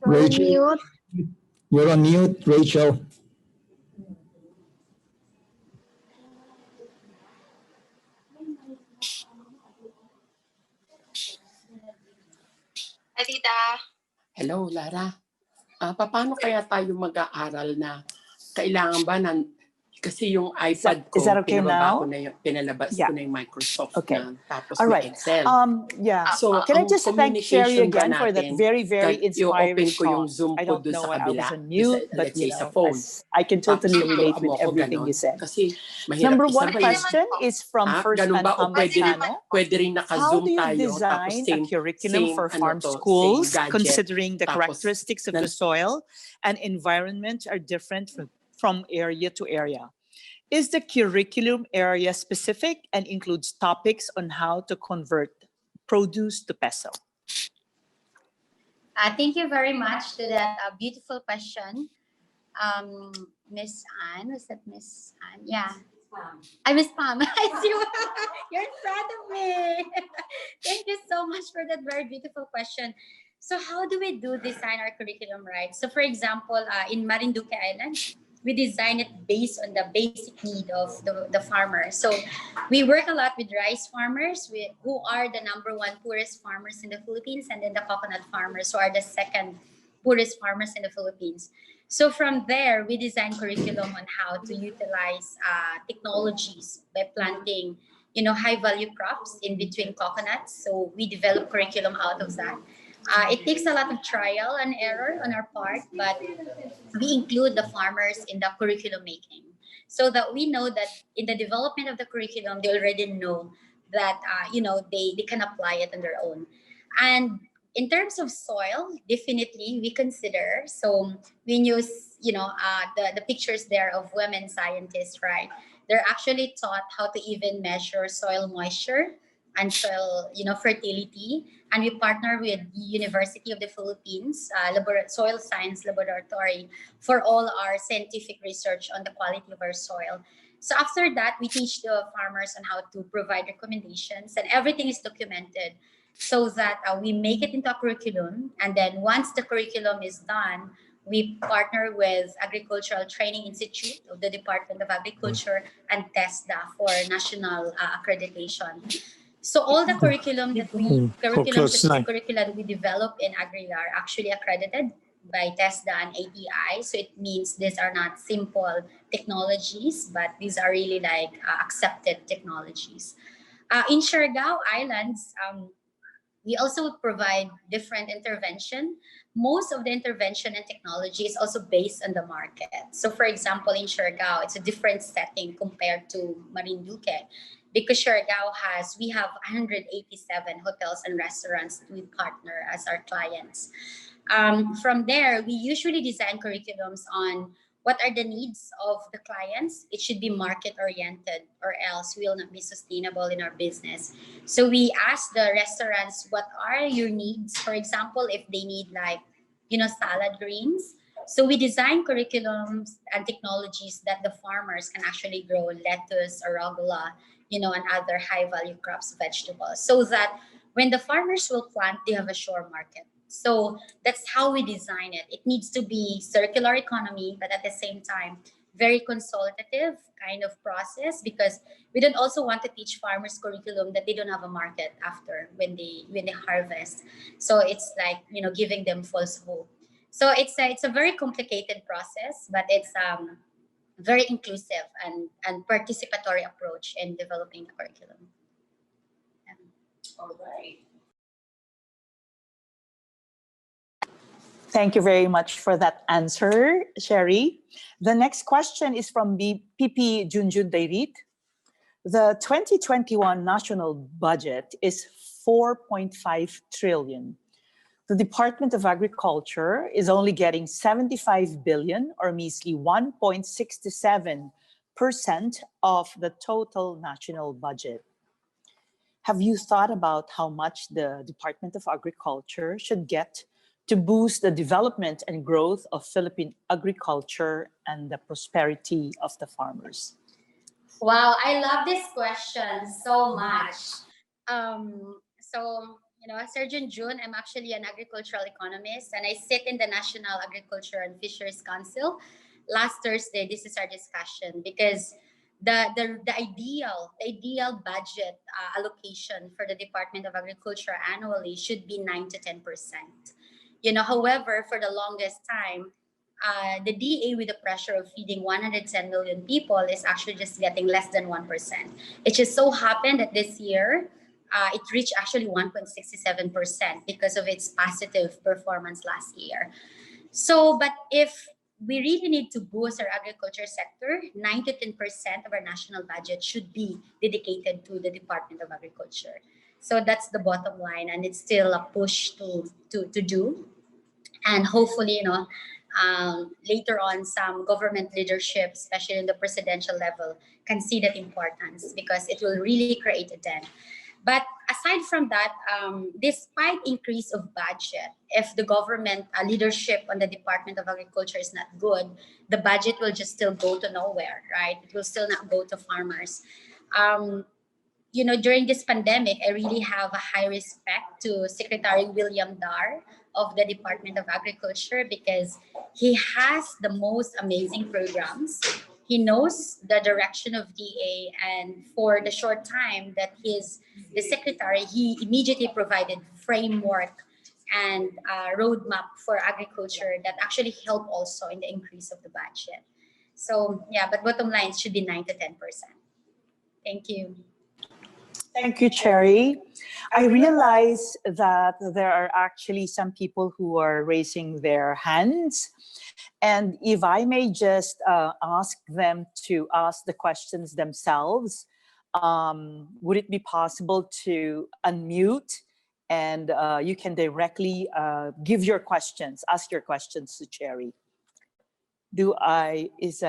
S5: Rachel, you're on mute, Rachel.
S6: Hi, Tita. Hello, Lara. Paano kaya tayo mag-aaral na kailangan ba kasi yung iPad ko,
S1: Is that okay now?
S6: pinalabas
S1: Yeah.
S6: ko na yung Microsoft
S1: Okay.
S6: na, tapos
S1: All
S6: may
S1: right.
S6: Excel.
S1: So can I
S6: ang
S1: just thank Cherrie
S6: communication ba
S1: again for that
S6: natin,
S1: very, very
S6: kahit
S1: inspiring
S6: i-open ko yung
S1: talk.
S6: Zoom
S1: I
S6: ko
S1: don't
S6: doon
S1: know
S6: sa
S1: why I was
S6: kabila,
S1: on mute, but
S6: let's say sa
S1: as
S6: phone.
S1: I can totally
S6: Tapos
S1: relate with
S6: tuturuan mo ako
S1: everything
S6: ganon.
S1: you said.
S6: Kasi mahirap
S1: Number
S6: isa
S1: one
S6: ba
S1: question is from First
S6: ganun ba? O
S1: Antano.
S6: pwede rin
S1: How
S6: naka-Zoom
S1: do you
S6: tayo, tapos
S1: design a
S6: same
S1: curriculum for farm
S6: same
S1: schools,
S6: gadget,
S1: considering the
S6: tapos
S1: characteristics of the soil and environment are different from area to area? Is the curriculum area specific and includes topics on how to convert produce to peso?
S4: Thank you very much to that beautiful question. Miss Anne, was that Miss Anne? Yeah. I Miss Pam. I see you. You're in front of me. Thank you so much for that very beautiful question. So how do we design our curriculum, right? So for example, in Marinduque Island, we design it based on the basic need of the farmer. So we work a lot with rice farmers, who are the #1 poorest farmers in the Philippines, and then the coconut farmers, who are the second poorest farmers in the Philippines. So from there, we design curriculum on how to utilize technologies by planting, high value crops in between coconuts. So we develop curriculum out of that. It takes a lot of trial and error on our part, but we include the farmers in the curriculum making, so that we know that in the development of the curriculum, they already know that, they can apply it on their own. And in terms of soil, definitely we consider, so we use, the pictures there of women scientists, right? They're actually taught how to even measure soil moisture and soil, fertility. And we partner with the University of the Philippines, Soil Science Laboratory, for all our scientific research on the quality of our soil. So after that, we teach the farmers on how to provide recommendations, and everything is documented, so that we make it into a curriculum. And then once the curriculum is done, we partner with Agricultural Training Institute of the Department of Agriculture and TESDA for national accreditation. So all the curriculum that we develop in Agri are actually accredited by TESDA and ATI. So it means these are not simple technologies, but these are really like accepted technologies. In Siargao Islands, we also provide different intervention. Most of the intervention and technology is also based on the market. So for example, in Siargao, it's a different setting compared to Marinduque, because Siargao we have 187 hotels and restaurants we partner as our clients. From there, we usually design curriculums on what are the needs of the clients. It should be market oriented, or else we will not be sustainable in our business. So we ask the restaurants, what are your needs? For example, if they need salad greens. So we design curriculums and technologies that the farmers can actually grow lettuce, arugula, and other high value crops, vegetables, so that when the farmers will plant, they have a sure market. So that's how we design it. It needs to be circular economy, but at the same time, very consultative kind of process, because we don't also want to teach farmers curriculum that they don't have a market after when they harvest. So it's like, giving them false hope. So it's a very complicated process, but it's very inclusive and participatory approach in developing the curriculum.
S1: All right. Thank you very much for that answer, Cherrie. The next question is from PP Junjun Dairit. The 2021 national budget is 4.5 trillion. The Department of Agriculture is only getting 75 billion, or measly 1.67% of the total national budget. Have you thought about how much the Department of Agriculture should get to boost the development and growth of Philippine agriculture and the prosperity of the farmers?
S4: Wow, I love this question so much. Surgeon June, I'm actually an agricultural economist, and I sit in the National Agriculture and Fisheries Council. Last Thursday, this is our discussion, because the ideal budget allocation for the Department of Agriculture annually should be 9 to 10%. However, for the longest time, the DA, with the pressure of feeding 110 million people, is actually just getting less than 1%. It just so happened that this year, it reached actually 1.67% because of its positive performance last year. So, but if we really need to boost our agriculture sector, 9 to 10% of our national budget should be dedicated to the Department of Agriculture. So that's the bottom line, and it's still a push to do. And hopefully, later on some government leadership, especially in the presidential level, can see that importance because it will really create a dent. But aside from that, despite increase of budget, if the government leadership on the Department of Agriculture is not good, the budget will just still go to nowhere, right? It will still not go to farmers. During this pandemic, I really have a high respect to Secretary William Dar of the Department of Agriculture because he has the most amazing programs. He knows the direction of DA, and for the short time that he's the secretary, he immediately provided framework and roadmap for agriculture that actually help also in the increase of the budget. So yeah, but bottom line should be 9 to 10%. Thank you.
S1: Thank you, Cherrie. I realize that there are actually some people who are raising their hands. And if I may just ask them to ask the questions themselves, would it be possible to unmute and you can directly give your questions, ask your questions to Cherrie? Is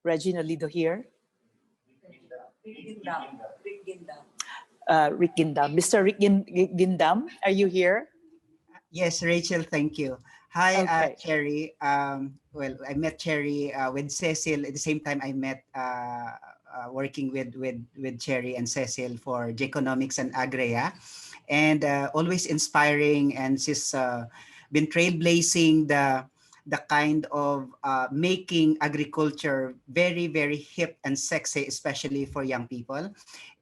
S1: Regina Lido here? Rick Gindam. Mr. Rick Gindam, are you here?
S7: Yes, Rachel, thank you. Hi,
S1: Okay.
S7: Cherrie. Well, I met Cherrie with Cecil at the same time I met working with Cherrie and Cecil for Geconomics and Agria, and always inspiring, and she's been trailblazing the kind of making agriculture very, very hip and sexy, especially for young people.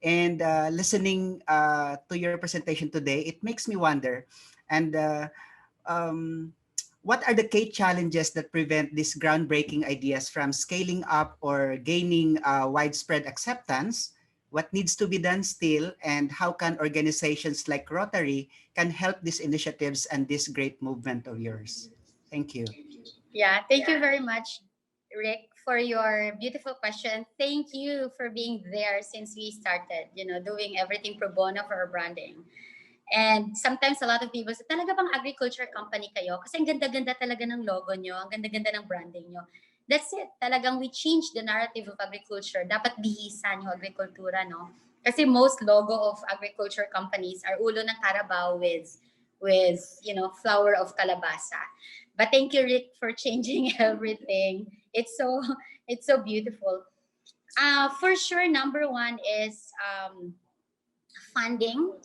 S7: And listening to your presentation today, it makes me wonder, and what are the key challenges that prevent these groundbreaking ideas from scaling up or gaining widespread acceptance? What needs to be done still, and how can organizations like Rotary can help these initiatives and this great movement of yours? Thank you.
S4: Yeah, thank you very much, Rick, for your beautiful question. Thank you for being there since we started, doing everything pro bono for our branding. And sometimes a lot of people say, talaga bang agriculture company kayo? Kasi ang ganda-ganda talaga ng logo nyo, ang ganda-ganda ng branding nyo. That's it. Talagang we change the narrative of agriculture. Dapat bihisan yung agrikultura, no? Kasi most logo of agriculture companies are ulo ng Carabao with flower of kalabasa. But thank you, Rick, for changing everything. It's so beautiful. For sure, number one is funding.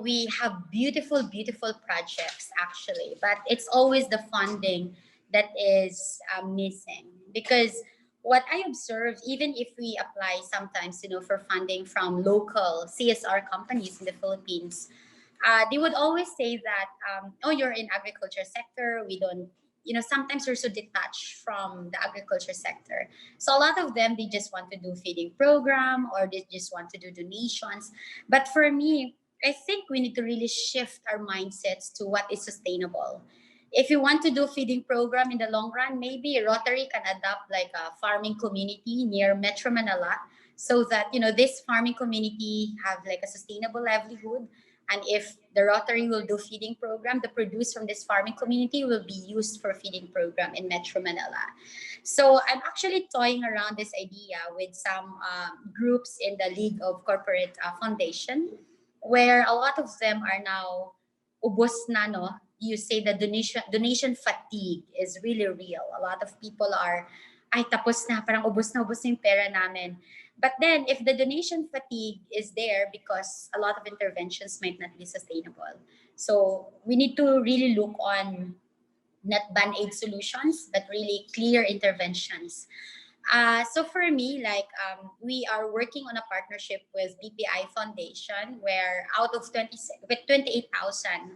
S4: We have beautiful projects actually, but it's always the funding that is missing. Because what I observe, even if we apply sometimes, for funding from local CSR companies in the Philippines, they would always say that, oh, you're in agriculture sector. We don't, sometimes we're so detached from the agriculture sector. So a lot of them, they just want to do feeding program or they just want to do donations. But for me, I think we need to really shift our mindsets to what is sustainable. If you want to do feeding program in the long run, maybe Rotary can adopt like a farming community near Metro Manila so that, this farming community have like a sustainable livelihood. And if the Rotary will do feeding program, the produce from this farming community will be used for feeding program in Metro Manila. So I'm actually toying around this idea with some groups in the League of Corporate Foundation, where a lot of them are now ubos na, no? You say the donation fatigue is really real. A lot of people are, ay tapos na, parang ubos na yung pera namin. But then if the donation fatigue is there because a lot of interventions might not be sustainable. So we need to really look on not band-aid solutions, but really clear interventions. So for me, we are working on a partnership with BPI Foundation, where out of 28,000,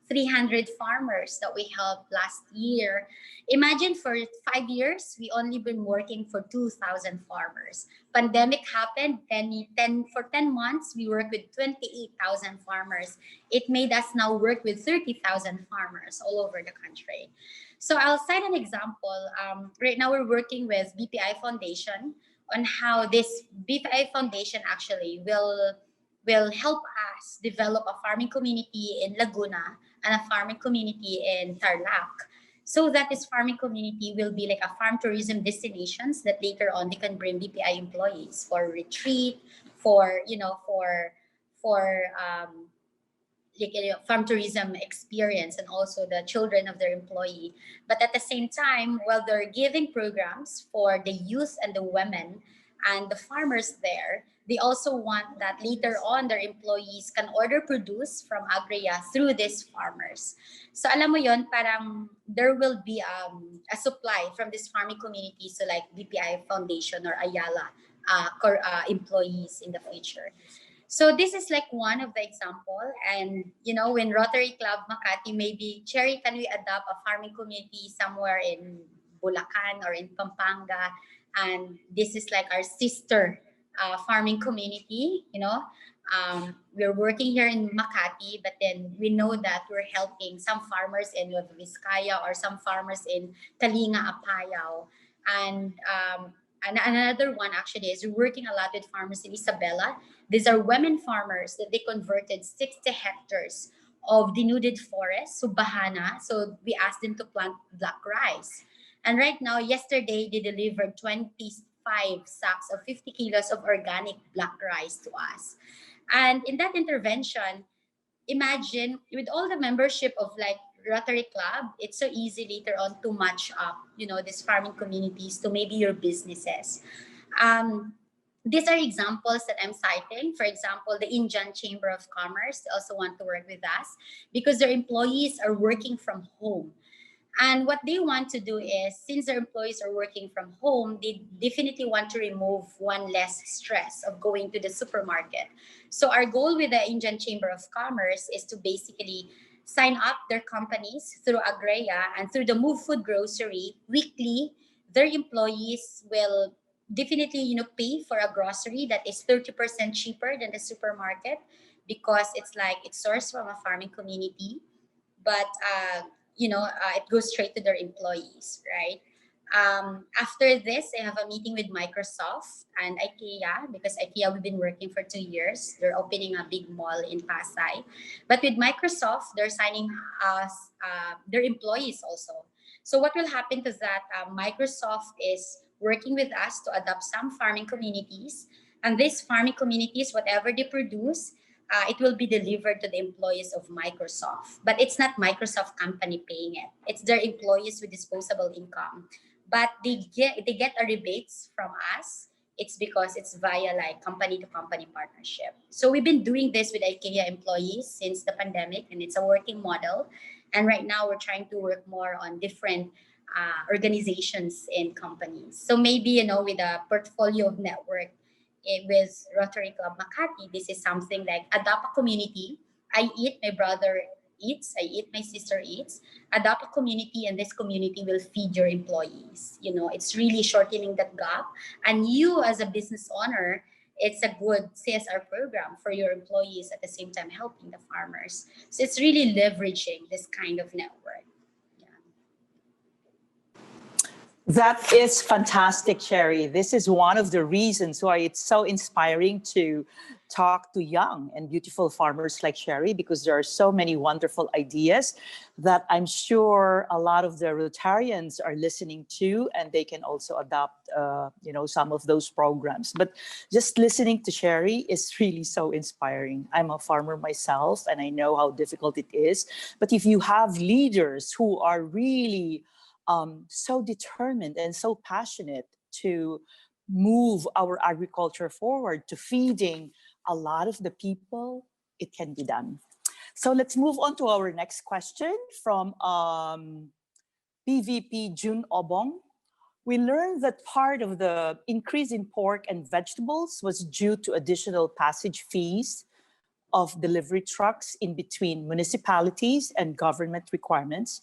S4: 300 farmers that we helped last year. Imagine for 5 years, we only been working for 2,000 farmers. Pandemic happened, for 10 months, we worked with 28,000 farmers. It made us now work with 30,000 farmers all over the country. So I'll cite an example. Right now we're working with BPI Foundation on how this BPI Foundation actually will help us develop a farming community in Laguna and a farming community in Tarlac. so that this farming community will be like a farm tourism destinations that later on they can bring BPI employees for retreat, for like a farm tourism experience, and also the children of their employee. But at the same time, while they're giving programs for the youth and the women and the farmers there, they also want that later on their employees can order produce from Agria through these farmers. So alam mo yon, parang there will be a supply from this farming community, so like BPI Foundation or Ayala employees in the future. So this is like one of the example. And when Rotary Club Makati, maybe Cherrie, can we adopt a farming community somewhere in Bulacan or in Pampanga? And this is like our sister farming community. We're working here in Makati, but then we know that we're helping some farmers in Nueva Vizcaya or some farmers in Kalinga, Apayao. And another one actually is we're working a lot with farmers in Isabela. These are women farmers that they converted 60 hectares of denuded forest, so bahana. So we asked them to plant black rice. And right now, yesterday, they delivered 25 sacks of 50 kilos of organic black rice to us. And in that intervention, imagine with all the membership of like Rotary Club, it's so easy later on to match up, these farming communities to maybe your businesses. These are examples that I'm citing. For example, the Indian Chamber of Commerce also want to work with us because their employees are working from home. And what they want to do is, since their employees are working from home, they definitely want to remove one less stress of going to the supermarket. So our goal with the Indian Chamber of Commerce is to basically sign up their companies through Agria and through the Move Food Grocery. Weekly, their employees will definitely pay for a grocery that is 30% cheaper than the supermarket, because it's sourced from a farming community, but it goes straight to their employees, right? After this, I have a meeting with Microsoft and IKEA, because IKEA, we've been working for 2 years. They're opening a big mall in Pasay. But with Microsoft, they're signing us, their employees also. So what will happen is that Microsoft is working with us to adopt some farming communities. And these farming communities, whatever they produce, it will be delivered to the employees of Microsoft. But it's not Microsoft company paying it. It's their employees with disposable income. But they get a rebates from us. It's because it's via like company-to-company partnership. So we've been doing this with IKEA employees since the pandemic, and it's a working model. And right now we're trying to work more on different organizations and companies. So maybe, with a portfolio of network with Rotary Club Makati, this is something like adopt a community. I eat, my brother eats, I eat, my sister eats. Adopt a community, and this community will feed your employees. It's really shortening that gap. And you as a business owner, it's a good CSR program for your employees, at the same time helping the farmers. So it's really leveraging this kind of network.
S1: That is fantastic, Cherrie. This is one of the reasons why it's so inspiring to talk to young and beautiful farmers like Cherrie, because there are so many wonderful ideas that I'm sure a lot of the Rotarians are listening to, and they can also adopt, some of those programs. But just listening to Cherrie is really so inspiring. I'm a farmer myself, and I know how difficult it is. But if you have leaders who are really so determined and so passionate to move our agriculture forward to feeding a lot of the people, it can be done. So let's move on to our next question from PVP June Obong. We learned that part of the increase in pork and vegetables was due to additional passage fees of delivery trucks in between municipalities and government requirements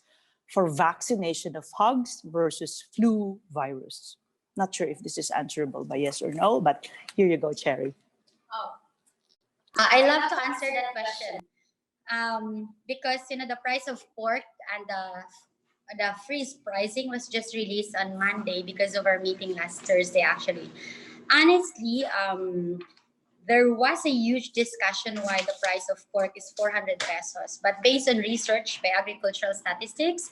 S1: for vaccination of hogs versus flu virus. Not sure if this is answerable by yes or no, but here you go, Cherrie.
S4: I love to answer that question because the price of pork and the freeze pricing was just released on Monday because of our meeting last Thursday. Actually, honestly, there was a huge discussion why the price of pork is 400 pesos. But based on research by Agricultural Statistics,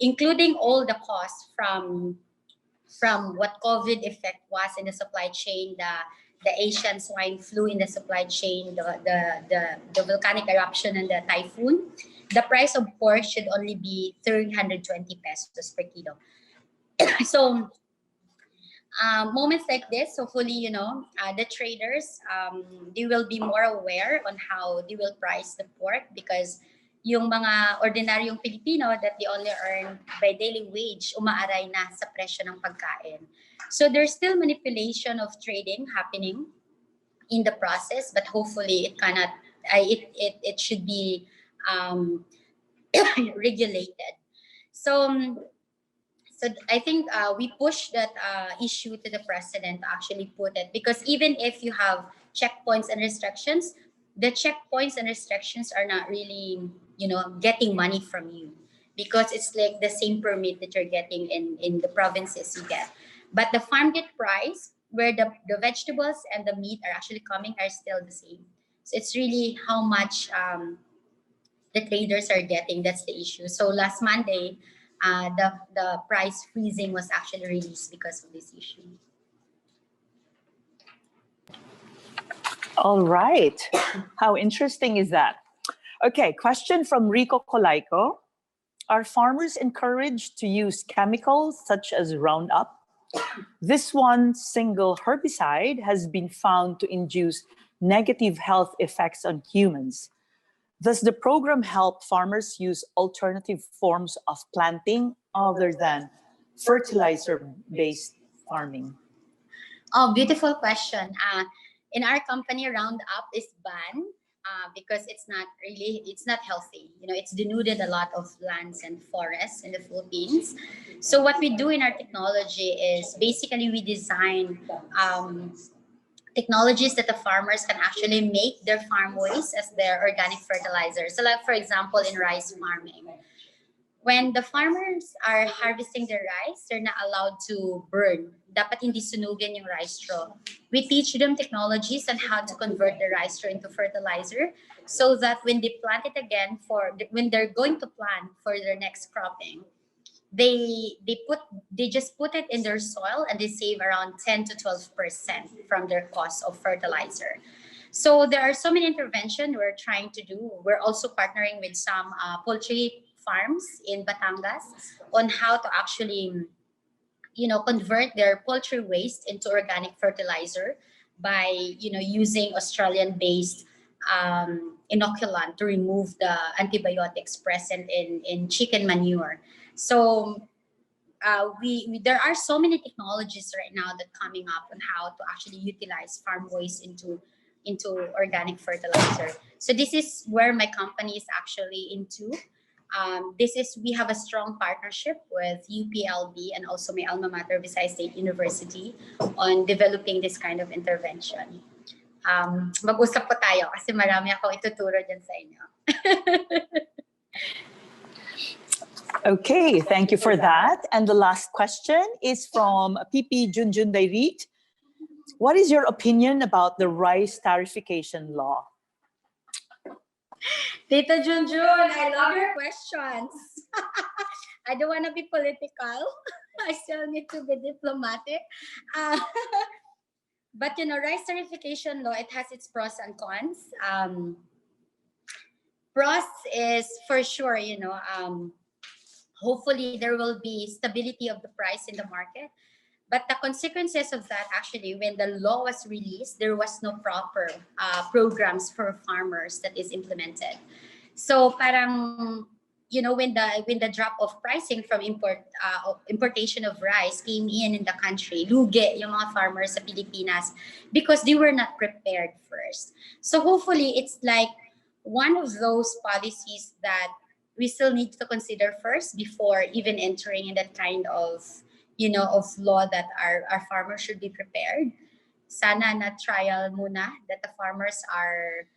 S4: including all the costs from what COVID effect was in the supply chain, the Asian swine flu in the supply chain, the volcanic eruption and the typhoon. The price of pork should only be 320 pesos per kilo. So moments like this, hopefully, the traders, they will be more aware on how they will price the pork, because yung mga ordinaryong Pilipino that they only earn by daily wage, umaaray na sa presyo ng pagkain. So there's still manipulation of trading happening in the process, but hopefully it should be regulated. So I think we push that issue to the president to actually put it, because even if you have checkpoints and restrictions, the checkpoints and restrictions are not really, getting money from you, because it's like the same permit that you're getting in the provinces you get. But the farm gate price, where the vegetables and the meat are actually coming, are still the same. So it's really how much the traders are getting. That's the issue. So last Monday, the price freezing was actually released because of this issue.
S1: All right. How interesting is that? Okay, question from Rico Colaiko. Are farmers encouraged to use chemicals such as Roundup? This one single herbicide has been found to induce negative health effects on humans. Does the program help farmers use alternative forms of planting other than fertilizer-based farming?
S4: Oh, beautiful question. In our company, Roundup is banned because it's not healthy. It's denuded a lot of lands and forests in the Philippines. So what we do in our technology is basically we design technologies that the farmers can actually make their farm waste as their organic fertilizer. So like, for example, in rice farming, when the farmers are harvesting their rice, they're not allowed to burn. Dapat hindi sunugin yung rice straw. We teach them technologies on how to convert the rice straw into fertilizer, so that when they plant it again, when they're going to plant for their next cropping, they just put it in their soil, and they save around 10 to 12% from their cost of fertilizer. So there are so many interventions we're trying to do. We're also partnering with some poultry farms in Batangas on how to actually, convert their poultry waste into organic fertilizer by, using Australian-based inoculant to remove the antibiotics present in chicken manure. So there are so many technologies right now that coming up on how to actually utilize farm waste into organic fertilizer. So this is where my company is actually into. We have a strong partnership with UPLB and also my alma mater, Visayas State University, on developing this kind of intervention. Mag-usap po tayo kasi marami akong ituturo dyan sa inyo.
S1: Okay, thank you for that. And the last question is from PP Junjun Dairit. What is your opinion about the rice tariffication law?
S4: Tita Junjun, I love your questions. I don't want to be political. I still need to be diplomatic. But rice tariffication law, it has its pros and cons. Pros is for sure, hopefully there will be stability of the price in the market. But the consequences of that, actually, when the law was released, there was no proper programs for farmers that is implemented. So parang, when the drop of pricing from importation of rice came in the country, lugi yung mga farmers sa Pilipinas because they were not prepared first. So hopefully it's like one of those policies that we still need to consider first before even entering in that kind of of law, that our farmers should be prepared. Sana na trial muna that the farmers are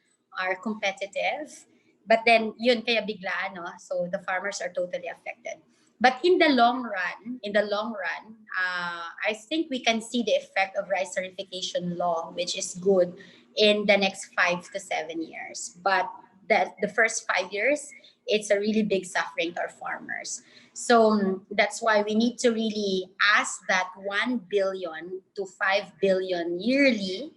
S4: competitive. But then yun kaya biglaan, no? So the farmers are totally affected. But in the long run, I think we can see the effect of rice tariffication law, which is good in the next 5 to 7 years. But that the first 5 years, it's a really big suffering to our farmers. So that's why we need to really ask that 1 billion to 5 billion yearly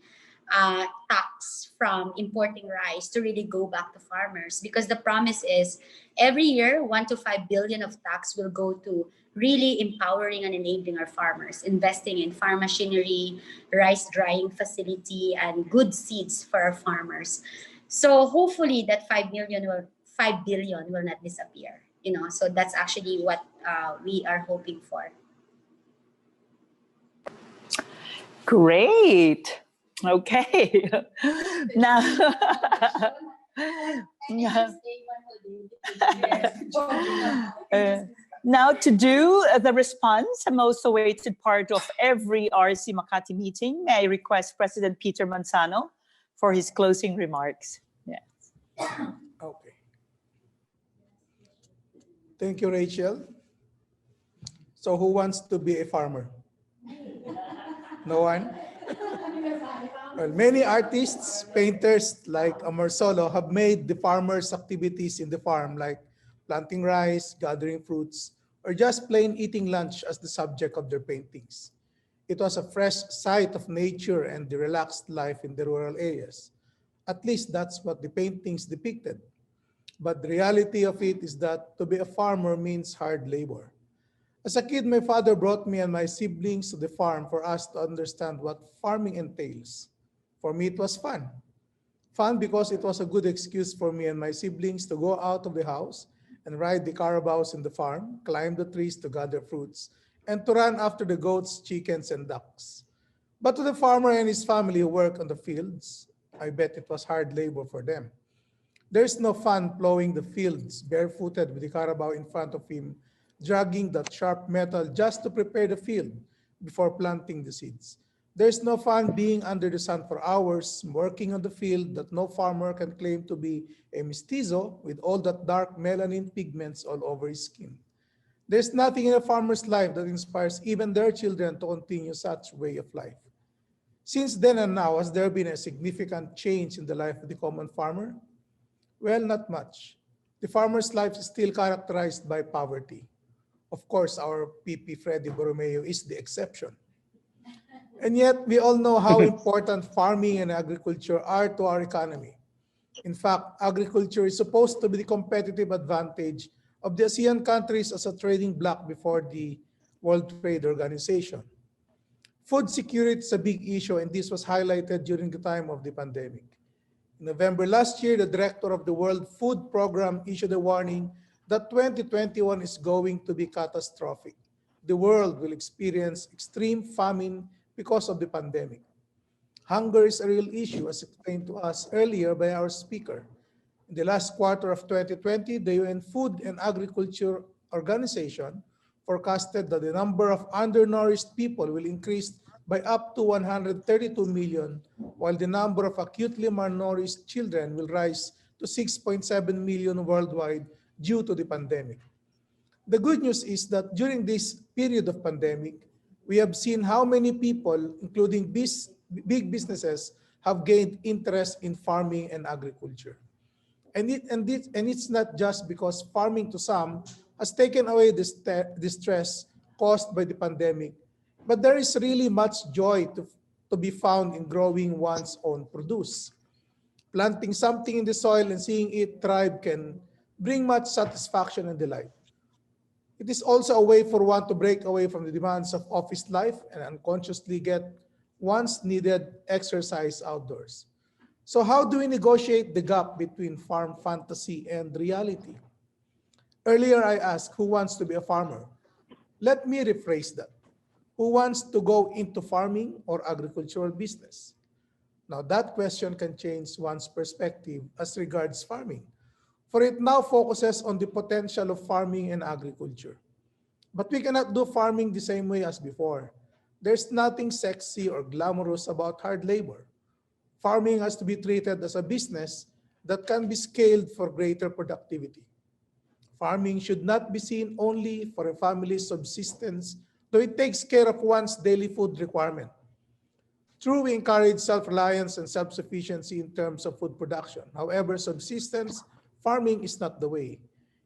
S4: tax from importing rice to really go back to farmers, because the promise is every year 1 to 5 billion of tax will go to really empowering and enabling our farmers, investing in farm machinery, rice drying facility, and good seeds for our farmers. So hopefully that 5 billion will not disappear. So that's actually what we are hoping for.
S1: Great. Okay. Now, now to do the response, a most awaited part of every RC Makati meeting, may I request President Peter Manzano for his closing remarks. Yes.
S2: Okay. Thank you, Rachel. So who wants to be a farmer? No one? Well, many artists, painters like Amor Solo have made the farmers' activities in the farm, like planting rice, gathering fruits, or just plain eating lunch as the subject of their paintings. It was a fresh sight of nature and the relaxed life in the rural areas. At least that's what the paintings depicted. But the reality of it is that to be a farmer means hard labor. As a kid, my father brought me and my siblings to the farm for us to understand what farming entails. For me, it was fun. Fun because it was a good excuse for me and my siblings to go out of the house and ride the carabaos in the farm, climb the trees to gather fruits, and to run after the goats, chickens, and ducks. But to the farmer and his family who work on the fields, I bet it was hard labor for them. There's no fun plowing the fields barefooted with the carabao in front of him, dragging that sharp metal just to prepare the field before planting the seeds. There's no fun being under the sun for hours, working on the field that no farmer can claim to be a mestizo with all that dark melanin pigments all over his skin. There's nothing in a farmer's life that inspires even their children to continue such way of life. Since then and now, has there been a significant change in the life of the common farmer? Well, not much. The farmer's life is still characterized by poverty. Of course, our PP Freddy Borromeo is the exception. And yet, we all know how important farming and agriculture are to our economy. In fact, agriculture is supposed to be the competitive advantage of the ASEAN countries as a trading bloc before the World Trade Organization. Food security is a big issue, and this was highlighted during the time of the pandemic. In November last year, the director of the World Food Program issued a warning that 2021 is going to be catastrophic. The world will experience extreme famine because of the pandemic. Hunger is a real issue, as explained to us earlier by our speaker. In the last quarter of 2020, the UN Food and Agriculture Organization forecasted that the number of undernourished people will increase by up to 132 million, while the number of acutely malnourished children will rise to 6.7 million worldwide due to the pandemic. The good news is that during this period of pandemic, we have seen how many people, including big businesses, have gained interest in farming and agriculture. And it's not just because farming to some has taken away the stress caused by the pandemic, but there is really much joy to be found in growing one's own produce. Planting something in the soil and seeing it thrive can bring much satisfaction and delight. It is also a way for one to break away from the demands of office life and unconsciously get one's needed exercise outdoors. So how do we negotiate the gap between farm fantasy and reality? Earlier I asked who wants to be a farmer. Let me rephrase that. Who wants to go into farming or agricultural business? Now that question can change one's perspective as regards farming, for it now focuses on the potential of farming and agriculture. But we cannot do farming the same way as before. There's nothing sexy or glamorous about hard labor. Farming has to be treated as a business that can be scaled for greater productivity. Farming should not be seen only for a family's subsistence, though it takes care of one's daily food requirement. True, we encourage self-reliance and self-sufficiency in terms of food production. However, subsistence farming is not the way.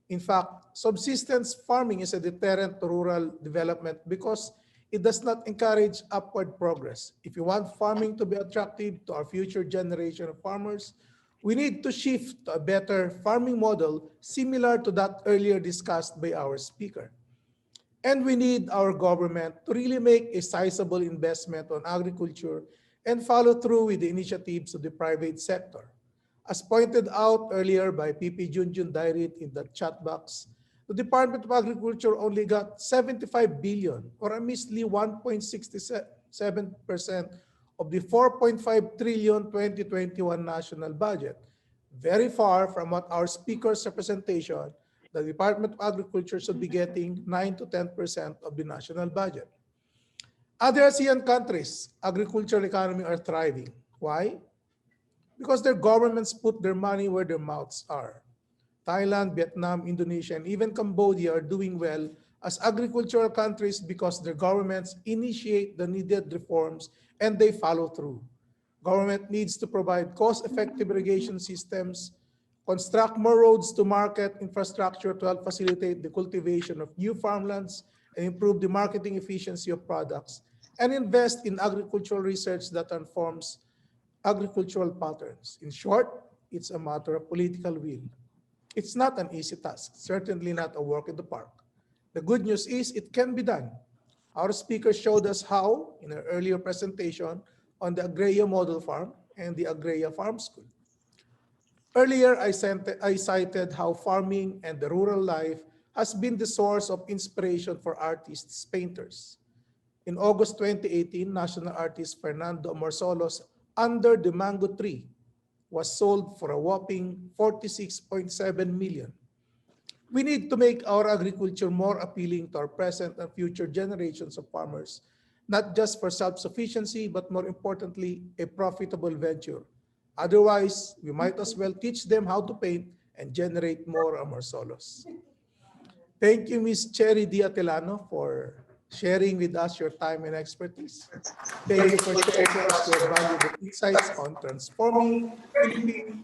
S2: In fact, subsistence farming is a deterrent to rural development because it does not encourage upward progress. If you want farming to be attractive to our future generation of farmers, we need to shift to a better farming model similar to that earlier discussed by our speaker. And we need our government to really make a sizable investment on agriculture and follow through with the initiatives of the private sector. As pointed out earlier by PP Junjun Dairit in the chat box, the Department of Agriculture only got 75 billion or a measly 1.67% of the 4.5 trillion 2021 national budget. Very far from what our speaker's representation, the Department of Agriculture should be getting 9 to 10% of the national budget. Other ASEAN countries, agricultural economy are thriving. Why? Because their governments put their money where their mouths are. Thailand, Vietnam, Indonesia, and even Cambodia are doing well as agricultural countries because their governments initiate the needed reforms and they follow through. Government needs to provide cost-effective irrigation systems, construct more roads to market infrastructure to help facilitate the cultivation of new farmlands and improve the marketing efficiency of products, and invest in agricultural research that informs agricultural patterns. In short, it's a matter of political will. It's not an easy task, certainly not a walk in the park. The good news is it can be done. Our speaker showed us how in an earlier presentation on the Agreya Model Farm and the Agreya Farm School. Earlier, I cited how farming and the rural life has been the source of inspiration for artists, painters. In August 2018, national artist Fernando Morsolos' Under the Mango Tree was sold for a whopping 46.7 million. We need to make our agriculture more appealing to our present and future generations of farmers, not just for self-sufficiency, but more importantly, a profitable venture. Otherwise, we might as well teach them how to paint and generate more Morsolos. Thank you, Ms. Cherrie Atilano, for sharing with us your time and expertise. Thank you for sharing with us your valuable insights on transforming Philippine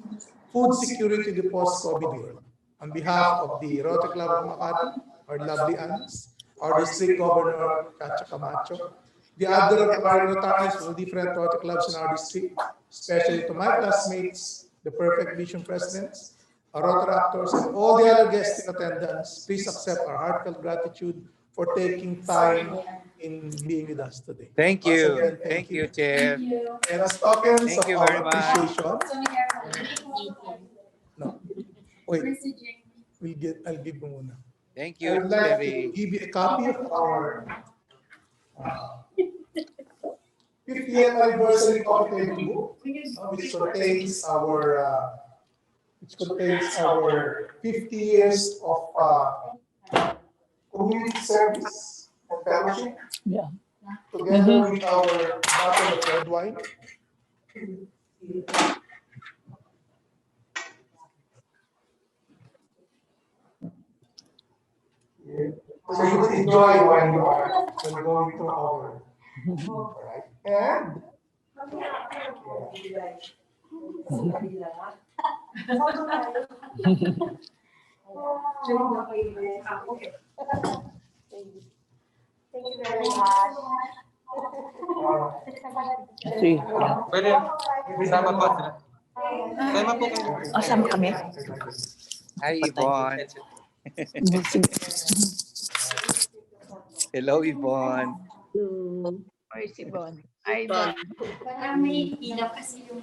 S2: food security in the post-COVID world. On behalf of the Rotary Club of Makati, our lovely aunts, our district governor, Chacha Camacho, the other Rotarians from the different Rotary clubs in our district, especially to my classmates, the Perfect Vision presidents, our Rotary actors, and all the other guests in attendance, please accept our heartfelt gratitude for taking time in being with us today.
S8: Thank you.
S2: Again,
S8: Thank you, Chair.
S2: And as tokens
S8: Thank
S2: of
S8: you
S2: our
S8: very much.
S2: appreciation, no, wait, I'll give you muna.
S8: Thank
S2: I
S8: you,
S2: would like
S8: Cherrie.
S2: to give you a copy of our 50th anniversary coffee table book, which contains our 50 years of community service and fellowship.
S1: Yeah.
S2: Together with our bottle of red wine. So you will enjoy when you are going through our. All right. And
S9: Thank you very much.
S1: See, yeah.
S8: Pwede. Sama po sila. Sama po kayo.
S1: Oh, sama kami.
S8: Hi, Yvonne. Hello, Yvonne.
S9: Where is Yvonne? Hi, Yvonne.
S4: Parang may ilaw kasi yung...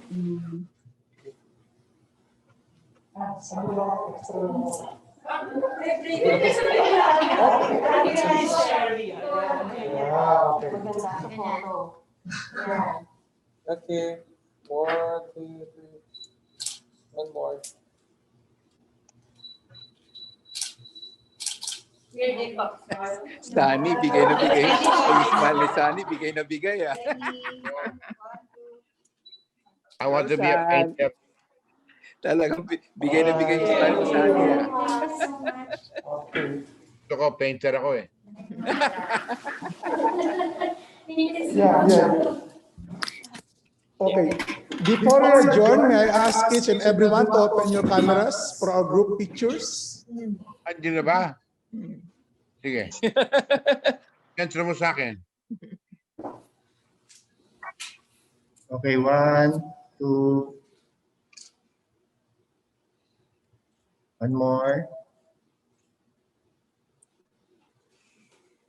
S8: Okay. 1, 2, 3. One more. Sunny, bigay na bigay. Yung smile ni Sunny, bigay na bigay. Ah.
S10: I want to be a painter.
S8: Talagang bigay na bigay yung smile ni Sunny. Ah.
S10: Gusto ko, painter ako eh.
S2: yeah. Okay. Before we adjourn, may I ask each and everyone to open your cameras for our group pictures?
S10: Andiyan na ba? Sige. Cancel mo sa akin.
S11: Okay, 1, 2. One more.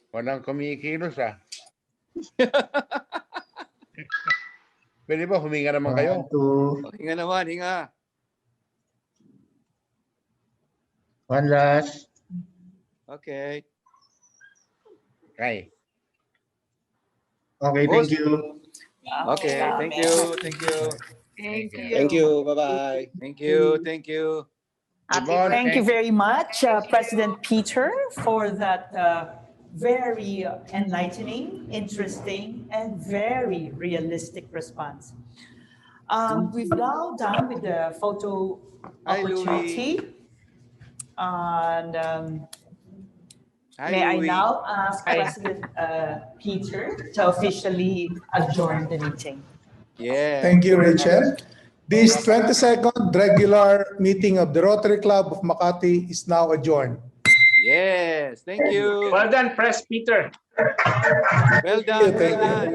S10: Walang kumikilos ah. Pwede ba huminga naman kayo?
S11: 1, 2.
S8: Hinga naman, hinga.
S11: One last.
S8: Okay.
S10: Okay.
S11: Okay, thank you.
S8: Okay, thank you. Thank you.
S9: Thank you.
S12: Thank you. Bye-bye.
S8: Thank you. Thank you.
S10: Yvonne,
S1: Thank you very much, President Peter, for that very enlightening, interesting, and very realistic response. We've now done with the photo
S8: Hi,
S1: opportunity. And
S8: Hi,
S1: may I
S8: Louie.
S1: now ask President Peter to officially adjourn the meeting.
S8: Yeah.
S2: Thank you, Rachel. This 22nd regular meeting of the Rotary Club of Makati is now adjourned.
S8: Yes. Thank you.
S12: Well done, Press Peter.
S8: Well done.
S2: Thank
S8: Well
S2: you.
S8: done.